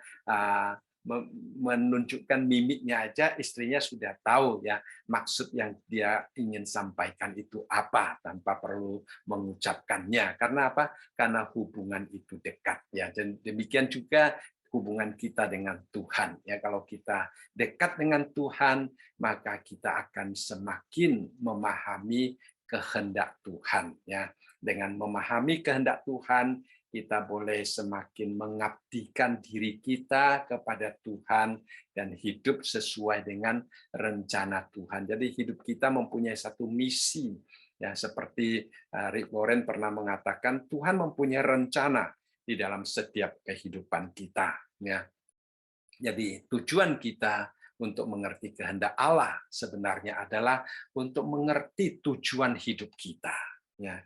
menunjukkan mimiknya aja, istrinya sudah tahu ya maksud yang dia ingin sampaikan itu apa tanpa perlu mengucapkannya. Karena apa? Karena hubungan itu dekat, ya. Dan demikian juga hubungan kita dengan Tuhan, ya. Kalau kita dekat dengan Tuhan, maka kita akan semakin memahami kehendak Tuhan, ya. Dengan memahami kehendak Tuhan, kita boleh semakin mengabdikan diri kita kepada Tuhan dan hidup sesuai dengan rencana Tuhan. Jadi hidup kita mempunyai satu misi, ya, seperti Rick Warren pernah mengatakan, Tuhan mempunyai rencana, di dalam setiap kehidupan kita. Ya. Jadi tujuan kita untuk mengerti kehendak Allah sebenarnya adalah untuk mengerti tujuan hidup kita. Ya,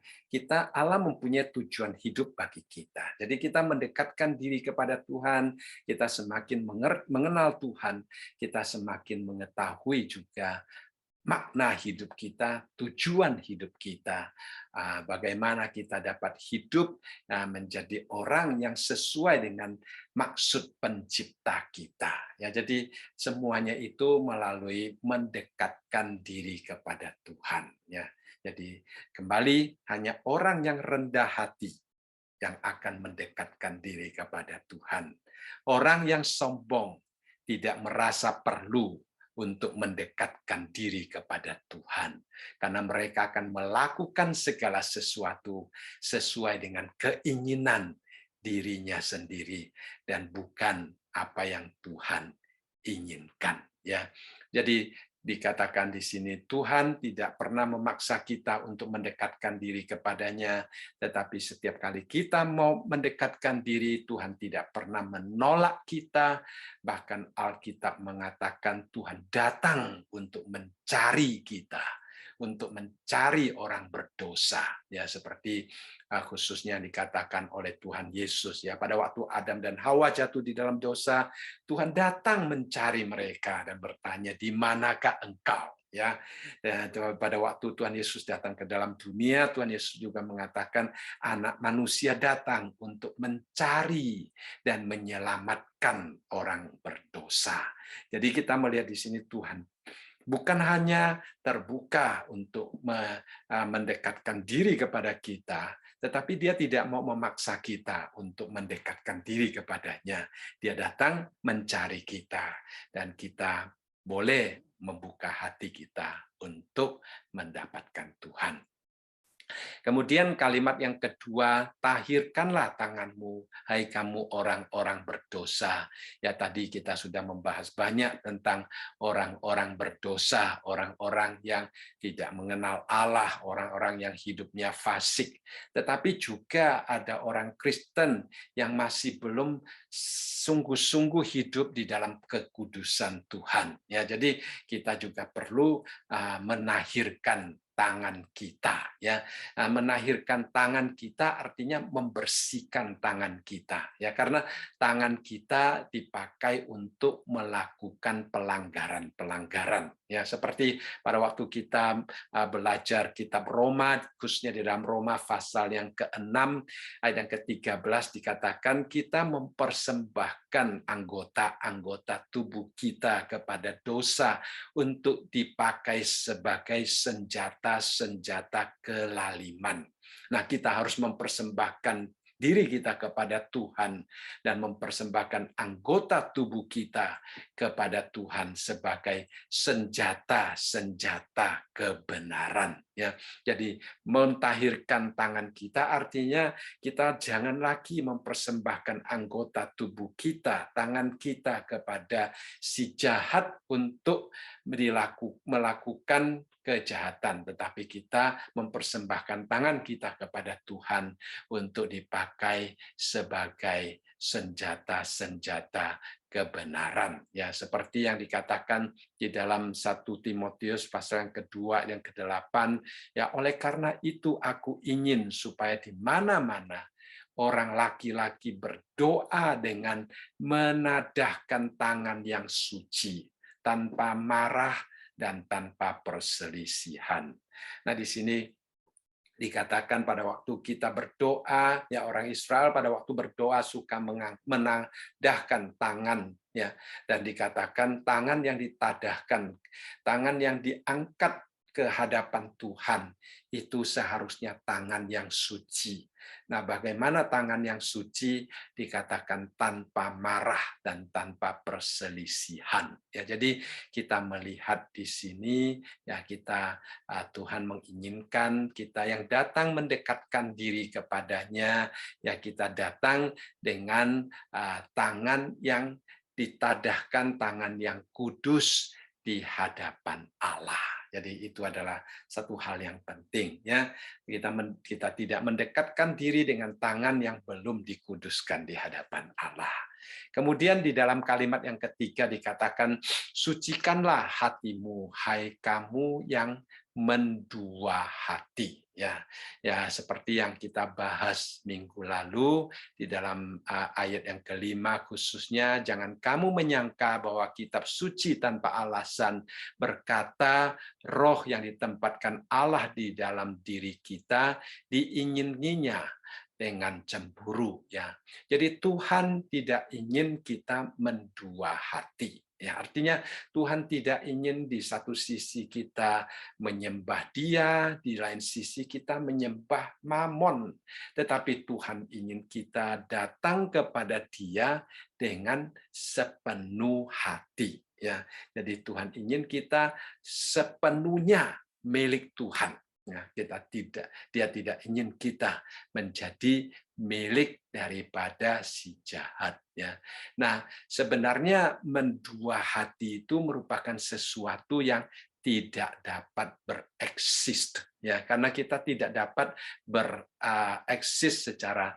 Allah mempunyai tujuan hidup bagi kita. Jadi kita mendekatkan diri kepada Tuhan, kita semakin mengenal Tuhan, kita semakin mengetahui juga makna hidup kita, tujuan hidup kita, bagaimana kita dapat hidup menjadi orang yang sesuai dengan maksud pencipta kita. Ya, jadi semuanya itu melalui mendekatkan diri kepada Tuhan. Ya, jadi kembali hanya orang yang rendah hati yang akan mendekatkan diri kepada Tuhan. Orang yang sombong tidak merasa perlu untuk mendekatkan diri kepada Tuhan. Karena mereka akan melakukan segala sesuatu sesuai dengan keinginan dirinya sendiri dan bukan apa yang Tuhan inginkan. Ya, jadi dikatakan di sini Tuhan tidak pernah memaksa kita untuk mendekatkan diri kepadanya, tetapi setiap kali kita mau mendekatkan diri, Tuhan tidak pernah menolak kita. Bahkan Alkitab mengatakan Tuhan datang untuk mencari kita, untuk mencari orang berdosa. Ya, seperti khususnya dikatakan oleh Tuhan Yesus, ya, pada waktu Adam dan Hawa jatuh di dalam dosa, Tuhan datang mencari mereka dan bertanya, di manakah engkau? Ya, dan pada waktu Tuhan Yesus datang ke dalam dunia, Tuhan Yesus juga mengatakan anak manusia datang untuk mencari dan menyelamatkan orang berdosa. Jadi kita melihat di sini Tuhan bukan hanya terbuka untuk mendekatkan diri kepada kita, tetapi dia tidak mau memaksa kita untuk mendekatkan diri kepadanya. Dia datang mencari kita, dan kita boleh membuka hati kita untuk mendapatkan Tuhan. Kemudian kalimat yang kedua, tahirkanlah tanganmu, hai kamu orang-orang berdosa. Ya, tadi kita sudah membahas banyak tentang orang-orang berdosa, orang-orang yang tidak mengenal Allah, orang-orang yang hidupnya fasik. Tetapi juga ada orang Kristen yang masih belum sungguh-sungguh hidup di dalam kekudusan Tuhan. Ya, jadi kita juga perlu menahirkan tangan kita, ya. Menahirkan tangan kita artinya membersihkan tangan kita, ya, karena tangan kita dipakai untuk melakukan pelanggaran-pelanggaran, ya, seperti pada waktu kita belajar kitab Roma, khususnya di dalam Roma pasal yang ke-6 ayat yang ke-13 dikatakan kita mempersembahkan anggota-anggota tubuh kita kepada dosa untuk dipakai sebagai senjata kelaliman. Nah, kita harus mempersembahkan diri kita kepada Tuhan dan mempersembahkan anggota tubuh kita kepada Tuhan sebagai senjata kebenaran. Ya, jadi mentahirkan tangan kita artinya kita jangan lagi mempersembahkan anggota tubuh kita, tangan kita kepada si jahat untuk melakukan kejahatan, tetapi kita mempersembahkan tangan kita kepada Tuhan untuk dipakai sebagai senjata kebenaran, ya, seperti yang dikatakan di dalam 1 Timotius pasal yang kedua yang ke-8, ya, oleh karena itu aku ingin supaya di mana-mana orang laki-laki berdoa dengan menadahkan tangan yang suci, tanpa marah dan tanpa perselisihan. Nah, di sini dikatakan pada waktu kita berdoa, ya, orang Israel pada waktu berdoa suka menadahkan tangan, ya, dan dikatakan tangan yang ditadahkan, tangan yang diangkat ke hadapan Tuhan itu seharusnya tangan yang suci. Nah, bagaimana tangan yang suci? Dikatakan tanpa marah dan tanpa perselisihan. Ya, jadi kita melihat di sini, ya, kita Tuhan menginginkan kita yang datang mendekatkan diri kepadanya, ya, kita datang dengan tangan yang ditadahkan, tangan yang kudus di hadapan Allah. Jadi itu adalah satu hal yang penting ya. Kita tidak mendekatkan diri dengan tangan yang belum dikuduskan di hadapan Allah. Kemudian di dalam kalimat yang ketiga dikatakan, sucikanlah hatimu, hai kamu yang mendua hati. Ya, seperti yang kita bahas minggu lalu di dalam ayat yang kelima khususnya, jangan kamu menyangka bahwa kitab suci tanpa alasan berkata roh yang ditempatkan Allah di dalam diri kita diingininya dengan cemburu ya. Jadi Tuhan tidak ingin kita mendua hati. Ya, artinya Tuhan tidak ingin di satu sisi kita menyembah Dia, di lain sisi kita menyembah Mamon. Tetapi Tuhan ingin kita datang kepada Dia dengan sepenuh hati. Ya, jadi Tuhan ingin kita sepenuhnya milik Tuhan. Ya, Dia tidak ingin kita menjadi milik daripada si jahat. Ya. Nah, sebenarnya mendua hati itu merupakan sesuatu yang tidak dapat bereksis, ya, karena kita tidak dapat bereksis secara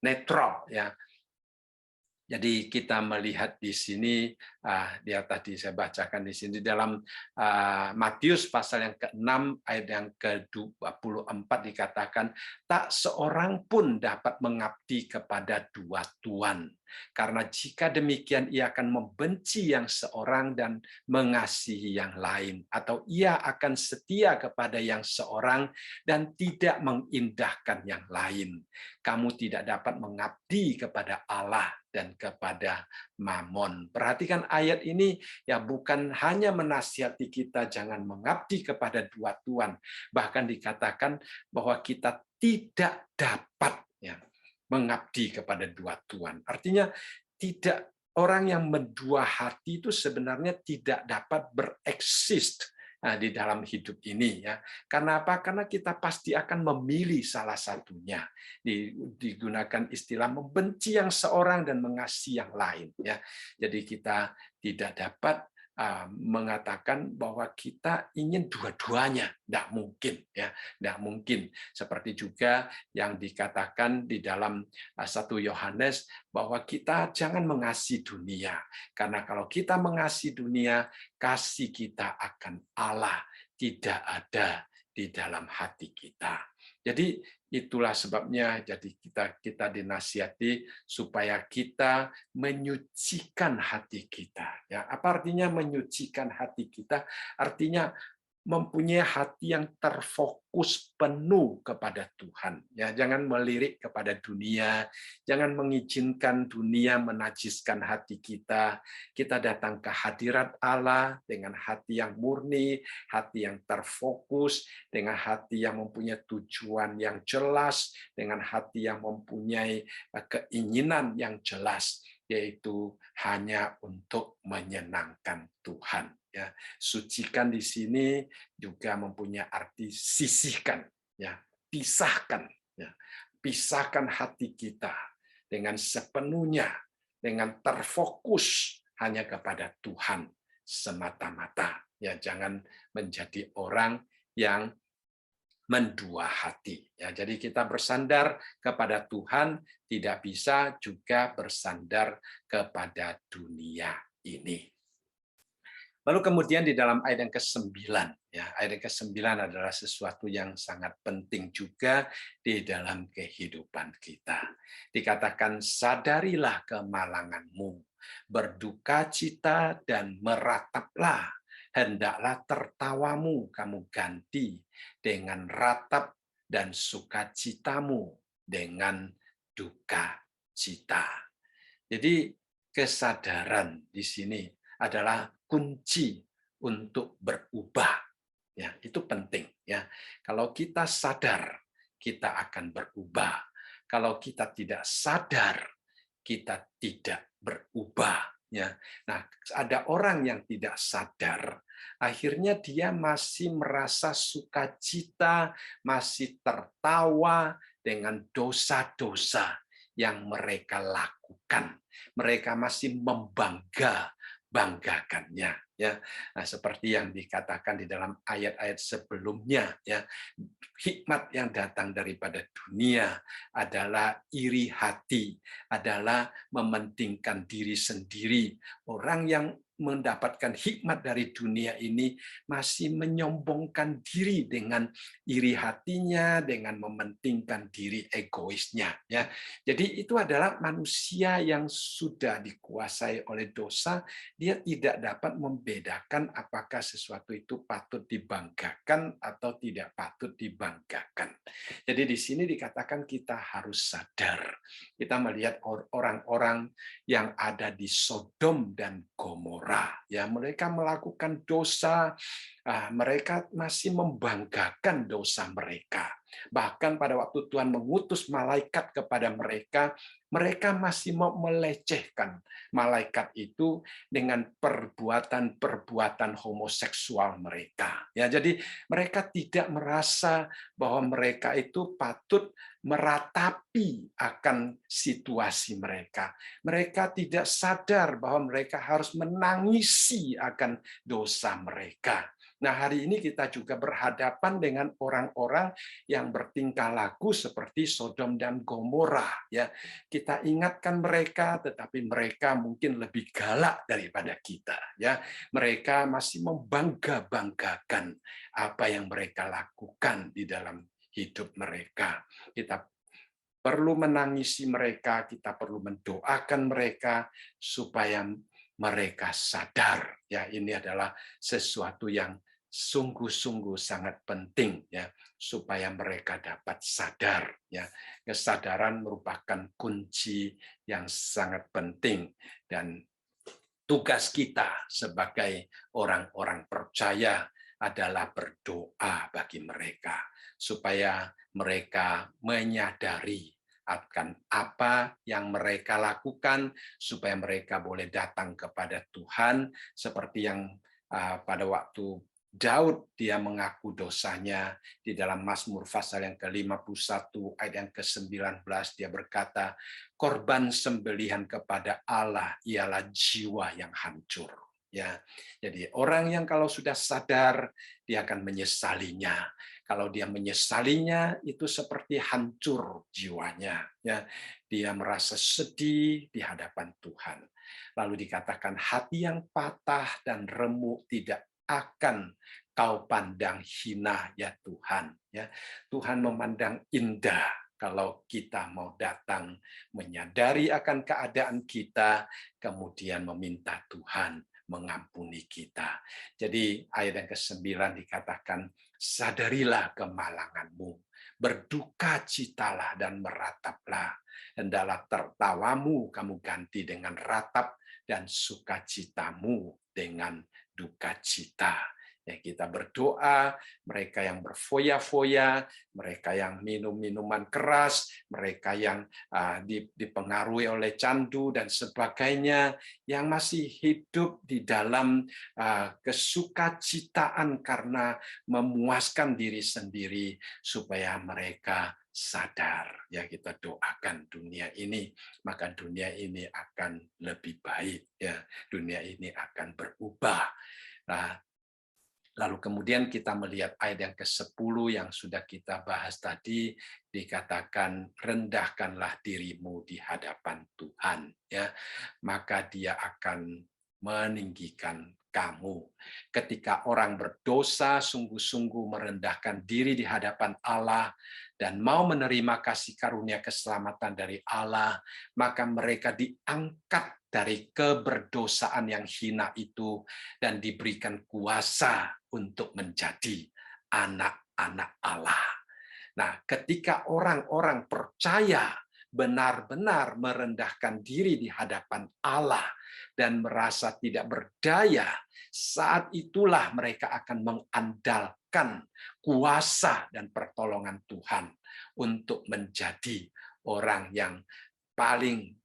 netral, ya. Jadi kita melihat di sini, dia tadi saya bacakan di sini dalam Matius pasal yang ke-6 ayat yang ke-24 dikatakan, tak seorang pun dapat mengabdi kepada dua tuan. Karena jika demikian ia akan membenci yang seorang dan mengasihi yang lain. Atau ia akan setia kepada yang seorang dan tidak mengindahkan yang lain. Kamu tidak dapat mengabdi kepada Allah dan kepada Mamon. Perhatikan ayat ini ya, bukan hanya menasihati kita jangan mengabdi kepada dua tuan, bahkan dikatakan bahwa kita tidak dapat ya mengabdi kepada dua tuan. Artinya tidak, orang yang mendua hati itu sebenarnya tidak dapat bereksis di dalam hidup ini ya. Karena apa? Karena kita pasti akan memilih salah satunya. Digunakan istilah membenci yang seorang dan mengasihi yang lain ya. Jadi kita tidak dapat mengatakan bahwa kita ingin dua-duanya, tidak mungkin ya, tidak mungkin. Seperti juga yang dikatakan di dalam 1 Yohanes bahwa kita jangan mengasihi dunia, karena kalau kita mengasihi dunia, kasih kita akan Allah tidak ada di dalam hati kita. Jadi itulah sebabnya jadi kita dinasihati supaya kita menyucikan hati kita. Ya, apa artinya menyucikan hati kita? Artinya mempunyai hati yang terfokus penuh kepada Tuhan. Ya, jangan melirik kepada dunia, jangan mengizinkan dunia menajiskan hati kita. Kita datang ke hadirat Allah dengan hati yang murni, hati yang terfokus, dengan hati yang mempunyai tujuan yang jelas, dengan hati yang mempunyai keinginan yang jelas, yaitu hanya untuk menyenangkan Tuhan. Ya, sucikan di sini juga mempunyai arti sisihkan, ya, pisahkan, ya, pisahkan hati kita dengan sepenuhnya, dengan terfokus hanya kepada Tuhan semata-mata. Ya, jangan menjadi orang yang mendua hati. Ya, jadi kita bersandar kepada Tuhan, tidak bisa juga bersandar kepada dunia ini. Lalu kemudian di dalam ayat yang ke-9, ya, ayat yang ke-9 adalah sesuatu yang sangat penting juga di dalam kehidupan kita. Dikatakan, sadarilah kemalanganmu, berduka cita dan merataplah, hendaklah tertawamu kamu ganti dengan ratap dan sukacitamu dengan duka cita. Jadi kesadaran di sini adalah kunci untuk berubah. Ya, itu penting ya. Kalau kita sadar, kita akan berubah. Kalau kita tidak sadar, kita tidak berubah ya. Nah, ada orang yang tidak sadar, akhirnya dia masih merasa sukacita, masih tertawa dengan dosa-dosa yang mereka lakukan. Mereka masih membanggakannya. ya. Nah, seperti yang dikatakan di dalam ayat-ayat sebelumnya, ya, hikmat yang datang daripada dunia adalah iri hati, adalah mementingkan diri sendiri. Orang yang mendapatkan hikmat dari dunia ini masih menyombongkan diri dengan iri hatinya, dengan mementingkan diri egoisnya, ya. Jadi itu adalah manusia yang sudah dikuasai oleh dosa. Dia tidak dapat membedakan apakah sesuatu itu patut dibanggakan atau tidak patut dibanggakan. Jadi di sini dikatakan kita harus sadar. Kita melihat orang-orang yang ada di Sodom dan Gomora, ya, mereka melakukan dosa, mereka masih membanggakan dosa mereka. Bahkan pada waktu Tuhan mengutus malaikat kepada mereka, mereka masih mau melecehkan malaikat itu dengan perbuatan-perbuatan homoseksual mereka. Ya, jadi mereka tidak merasa bahwa mereka itu patut meratapi akan situasi mereka. Mereka tidak sadar bahwa mereka harus menangisi akan dosa mereka. Nah, hari ini kita juga berhadapan dengan orang-orang yang bertingkah laku seperti Sodom dan Gomora, ya. Kita ingatkan mereka, tetapi mereka mungkin lebih galak daripada kita, ya. Mereka masih membangga-banggakan apa yang mereka lakukan di dalam hidup mereka. Kita perlu menangisi mereka, kita perlu mendoakan mereka supaya mereka sadar, ya, ini adalah sesuatu yang sungguh-sungguh sangat penting, ya, supaya mereka dapat sadar, ya. Kesadaran merupakan kunci yang sangat penting, dan tugas kita sebagai orang-orang percaya adalah berdoa bagi mereka supaya mereka menyadari akan apa yang mereka lakukan, supaya mereka boleh datang kepada Tuhan seperti yang pada waktu Daud dia mengaku dosanya di dalam Mazmur pasal yang ke-51 ayat yang ke-19, dia berkata, korban sembelihan kepada Allah ialah jiwa yang hancur. Ya, jadi orang yang kalau sudah sadar dia akan menyesalinya. Kalau dia menyesalinya itu seperti hancur jiwanya. Ya, dia merasa sedih di hadapan Tuhan. Lalu dikatakan hati yang patah dan remuk tidak akan kau pandang hina, ya Tuhan. Ya, Tuhan memandang indah kalau kita mau datang menyadari akan keadaan kita, kemudian meminta Tuhan mengampuni kita. Jadi ayat yang ke-9 dikatakan, sadarilah kemalanganmu, berduka citalah dan merataplah. Hendaklah tertawamu kamu ganti dengan ratap dan sukacitamu dengan duka cita. Ya, kita berdoa, mereka yang berfoya-foya, mereka yang minum minuman keras, mereka yang dipengaruhi oleh candu dan sebagainya, yang masih hidup di dalam kesukacitaan karena memuaskan diri sendiri, supaya mereka sadar. Ya, kita doakan dunia ini, maka dunia ini akan lebih baik, ya. Dunia ini akan berubah. Nah, lalu kemudian kita melihat ayat yang ke-10 yang sudah kita bahas tadi, dikatakan rendahkanlah dirimu di hadapan Tuhan, ya, maka Dia akan meninggikan kamu. Ketika orang berdosa sungguh-sungguh merendahkan diri di hadapan Allah dan mau menerima kasih karunia keselamatan dari Allah, maka mereka diangkat dari keberdosaan yang hina itu dan diberikan kuasa untuk menjadi anak-anak Allah. Nah, ketika orang-orang percaya benar-benar merendahkan diri di hadapan Allah dan merasa tidak berdaya, saat itulah mereka akan mengandalkan kuasa dan pertolongan Tuhan untuk menjadi orang yang paling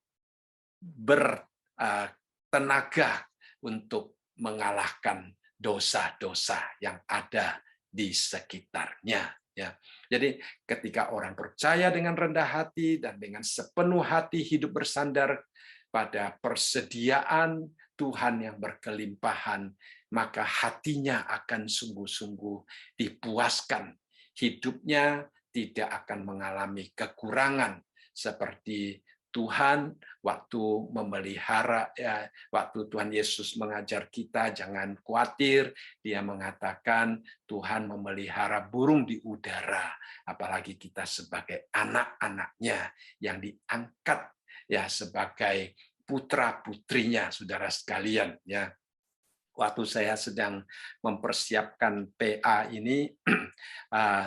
bertenaga untuk mengalahkan dosa-dosa yang ada di sekitarnya. Ya, jadi ketika orang percaya dengan rendah hati dan dengan sepenuh hati hidup bersandar pada persediaan Tuhan yang berkelimpahan, maka hatinya akan sungguh-sungguh dipuaskan. Hidupnya tidak akan mengalami kekurangan seperti Tuhan waktu memelihara, ya, waktu Tuhan Yesus mengajar kita jangan khawatir, dia mengatakan Tuhan memelihara burung di udara, apalagi kita sebagai anak-anaknya yang diangkat ya sebagai putra-putrinya, saudara sekalian. Ya, waktu saya sedang mempersiapkan PA ini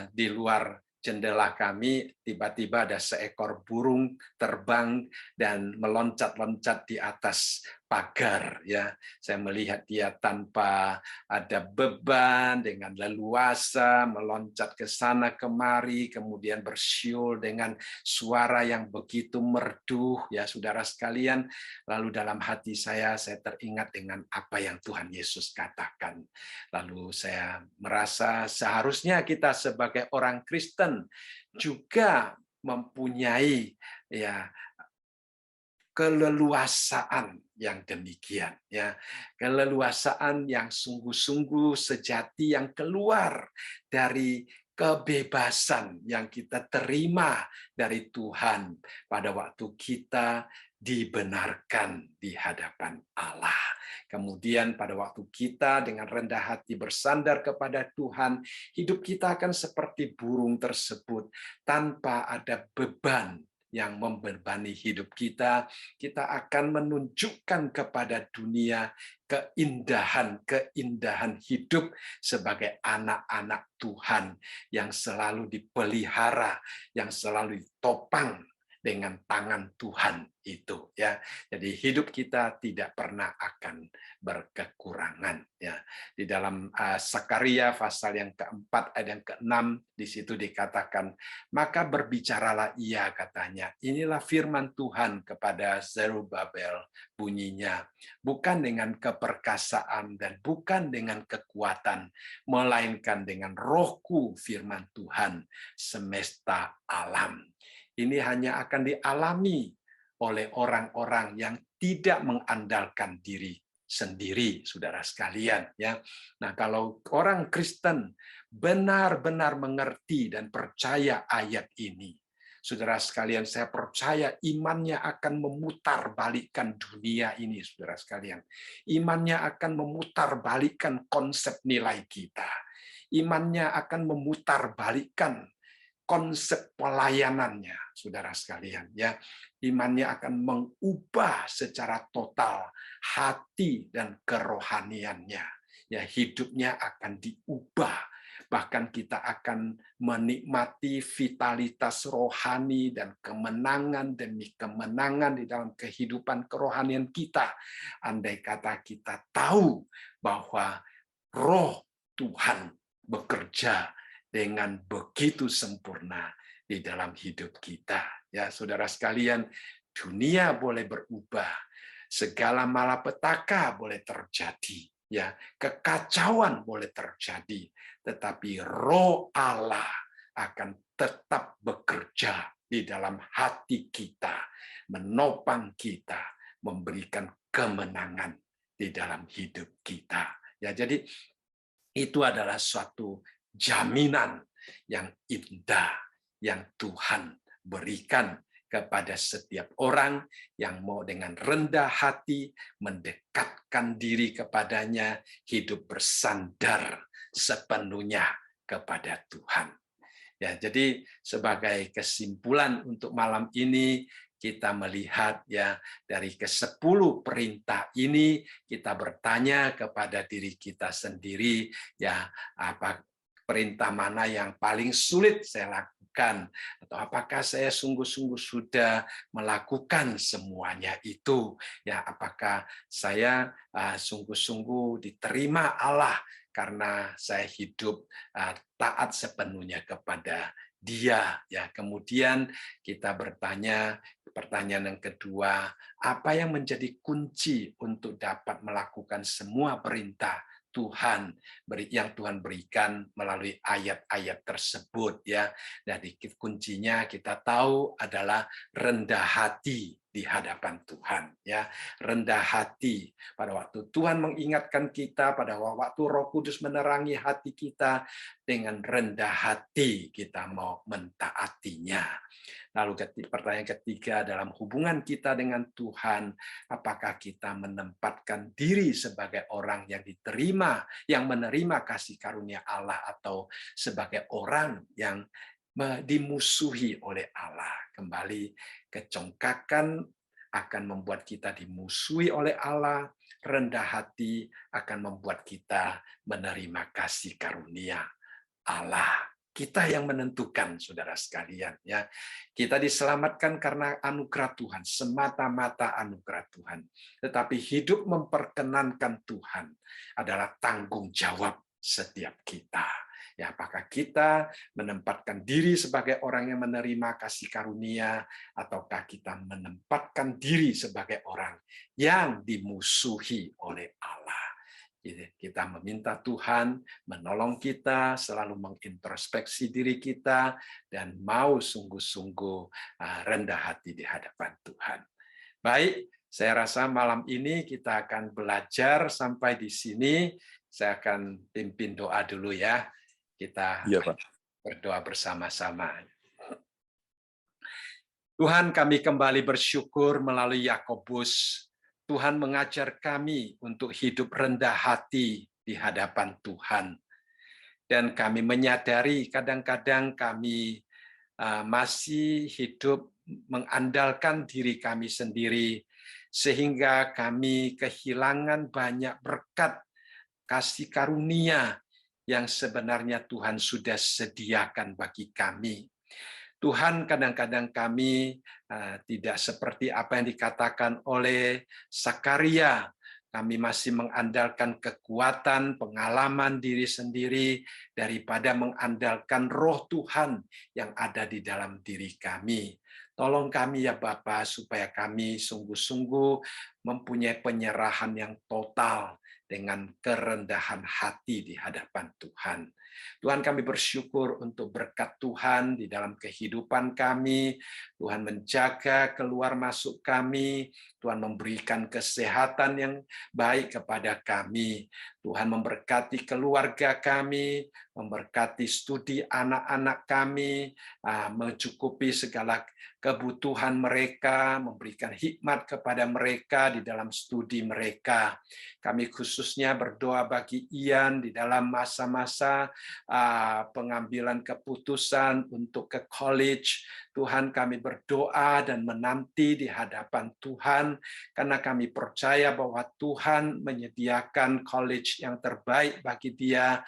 di luar jendela kami tiba-tiba ada seekor burung terbang dan meloncat-loncat di atas pagar. Ya, saya melihat dia tanpa ada beban, dengan leluasa meloncat ke sana kemari, kemudian bersiul dengan suara yang begitu merdu, ya saudara sekalian. Lalu dalam hati saya teringat dengan apa yang Tuhan Yesus katakan. Lalu saya merasa seharusnya kita sebagai orang Kristen juga mempunyai ya keleluasaan yang demikian, ya, keleluasaan yang sungguh-sungguh sejati yang keluar dari kebebasan yang kita terima dari Tuhan pada waktu kita dibenarkan di hadapan Allah. Kemudian pada waktu kita dengan rendah hati bersandar kepada Tuhan, hidup kita akan seperti burung tersebut tanpa ada beban yang membebani hidup kita. Kita akan menunjukkan kepada dunia keindahan hidup sebagai anak-anak Tuhan yang selalu dipelihara, yang selalu ditopang dengan tangan Tuhan itu, ya. Jadi hidup kita tidak pernah akan berkekurangan, ya. Di dalam Sakaria pasal yang keempat ayat yang keenam, di situ dikatakan, maka berbicaralah ia, katanya, inilah firman Tuhan kepada Zerubabel, bunyinya, bukan dengan keperkasaan dan bukan dengan kekuatan, melainkan dengan rohku, firman Tuhan semesta alam. Ini hanya akan dialami oleh orang-orang yang tidak mengandalkan diri sendiri, saudara sekalian. Ya, nah kalau orang Kristen benar-benar mengerti dan percaya ayat ini, saudara sekalian, saya percaya imannya akan memutarbalikkan dunia ini, saudara sekalian. Imannya akan memutarbalikkan konsep nilai kita. Imannya akan memutarbalikkan konsep pelayanannya, saudara sekalian, ya. Imannya akan mengubah secara total hati dan kerohaniannya, ya. Hidupnya akan diubah, bahkan kita akan menikmati vitalitas rohani dan kemenangan demi kemenangan di dalam kehidupan kerohanian kita, andai kata kita tahu bahwa Roh Tuhan bekerja dengan begitu sempurna di dalam hidup kita. Ya, saudara sekalian, dunia boleh berubah, segala malapetaka boleh terjadi, ya, kekacauan boleh terjadi, tetapi Roh Allah akan tetap bekerja di dalam hati kita, menopang kita, memberikan kemenangan di dalam hidup kita. Ya, jadi itu adalah suatu jaminan yang indah yang Tuhan berikan kepada setiap orang yang mau dengan rendah hati mendekatkan diri kepadanya, hidup bersandar sepenuhnya kepada Tuhan. Ya, jadi sebagai kesimpulan untuk malam ini, kita melihat ya dari ke-10 perintah ini, kita bertanya kepada diri kita sendiri, ya, apa perintah mana yang paling sulit saya lakukan, atau apakah saya sungguh-sungguh sudah melakukan semuanya itu, ya, apakah saya sungguh-sungguh diterima Allah karena saya hidup taat sepenuhnya kepada Dia, ya. Kemudian kita bertanya pertanyaan yang kedua, apa yang menjadi kunci untuk dapat melakukan semua perintah Tuhan yang Tuhan berikan melalui ayat-ayat tersebut, ya. Jadi kuncinya kita tahu adalah rendah hati di hadapan Tuhan, ya. Rendah hati pada waktu Tuhan mengingatkan kita, pada waktu Roh Kudus menerangi hati kita, dengan rendah hati kita mau mentaatinya. Lalu pertanyaan ketiga, dalam hubungan kita dengan Tuhan, apakah kita menempatkan diri sebagai orang yang diterima, yang menerima kasih karunia Allah, atau sebagai orang yang dimusuhi oleh Allah? Kembali, kecongkakan akan membuat kita dimusuhi oleh Allah, rendah hati akan membuat kita menerima kasih karunia Allah. Kita yang menentukan, saudara sekalian, ya. Kita diselamatkan karena anugerah Tuhan, semata-mata anugerah Tuhan. Tetapi hidup memperkenankan Tuhan adalah tanggung jawab setiap kita. Ya, apakah kita menempatkan diri sebagai orang yang menerima kasih karunia, ataukah kita menempatkan diri sebagai orang yang dimusuhi oleh Allah? Kita meminta Tuhan menolong kita, selalu mengintrospeksi diri kita, dan mau sungguh-sungguh rendah hati di hadapan Tuhan. Baik, saya rasa malam ini kita akan belajar sampai di sini. Saya akan pimpin doa dulu ya. Kita berdoa bersama-sama. Tuhan, kami kembali bersyukur melalui Yakobus. Tuhan mengajar kami untuk hidup rendah hati di hadapan Tuhan. Dan kami menyadari kadang-kadang kami masih hidup mengandalkan diri kami sendiri, sehingga kami kehilangan banyak berkat kasih karunia yang sebenarnya Tuhan sudah sediakan bagi kami. Tuhan, kadang-kadang kami tidak seperti apa yang dikatakan oleh Sakaria. Kami masih mengandalkan kekuatan, pengalaman diri sendiri daripada mengandalkan Roh Tuhan yang ada di dalam diri kami. Tolong kami ya Bapa, supaya kami sungguh-sungguh mempunyai penyerahan yang total dengan kerendahan hati di hadapan Tuhan. Tuhan, kami bersyukur untuk berkat Tuhan di dalam kehidupan kami. Tuhan menjaga keluar masuk kami. Tuhan memberikan kesehatan yang baik kepada kami. Tuhan memberkati keluarga kami, memberkati studi anak-anak kami, mencukupi segala kebutuhan mereka, memberikan hikmat kepada mereka di dalam studi mereka. Kami khususnya berdoa bagi Ian di dalam masa-masa pengambilan keputusan untuk ke college. Tuhan, kami berdoa dan menanti di hadapan Tuhan, karena kami percaya bahwa Tuhan menyediakan college yang terbaik bagi dia.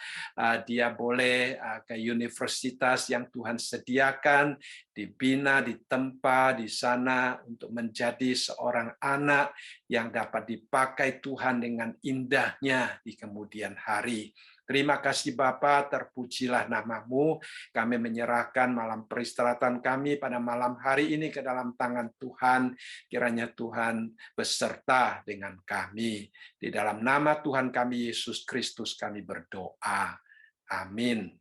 Dia boleh ke universitas yang Tuhan sediakan, dibina, ditempa di sana untuk menjadi seorang anak yang dapat dipakai Tuhan dengan indahnya di kemudian hari. Terima kasih Bapa, terpujilah nama-Mu. Kami menyerahkan malam peristirahatan kami pada malam hari ini ke dalam tangan Tuhan. Kiranya Tuhan beserta dengan kami. Di dalam nama Tuhan kami Yesus Kristus kami berdoa. Amin.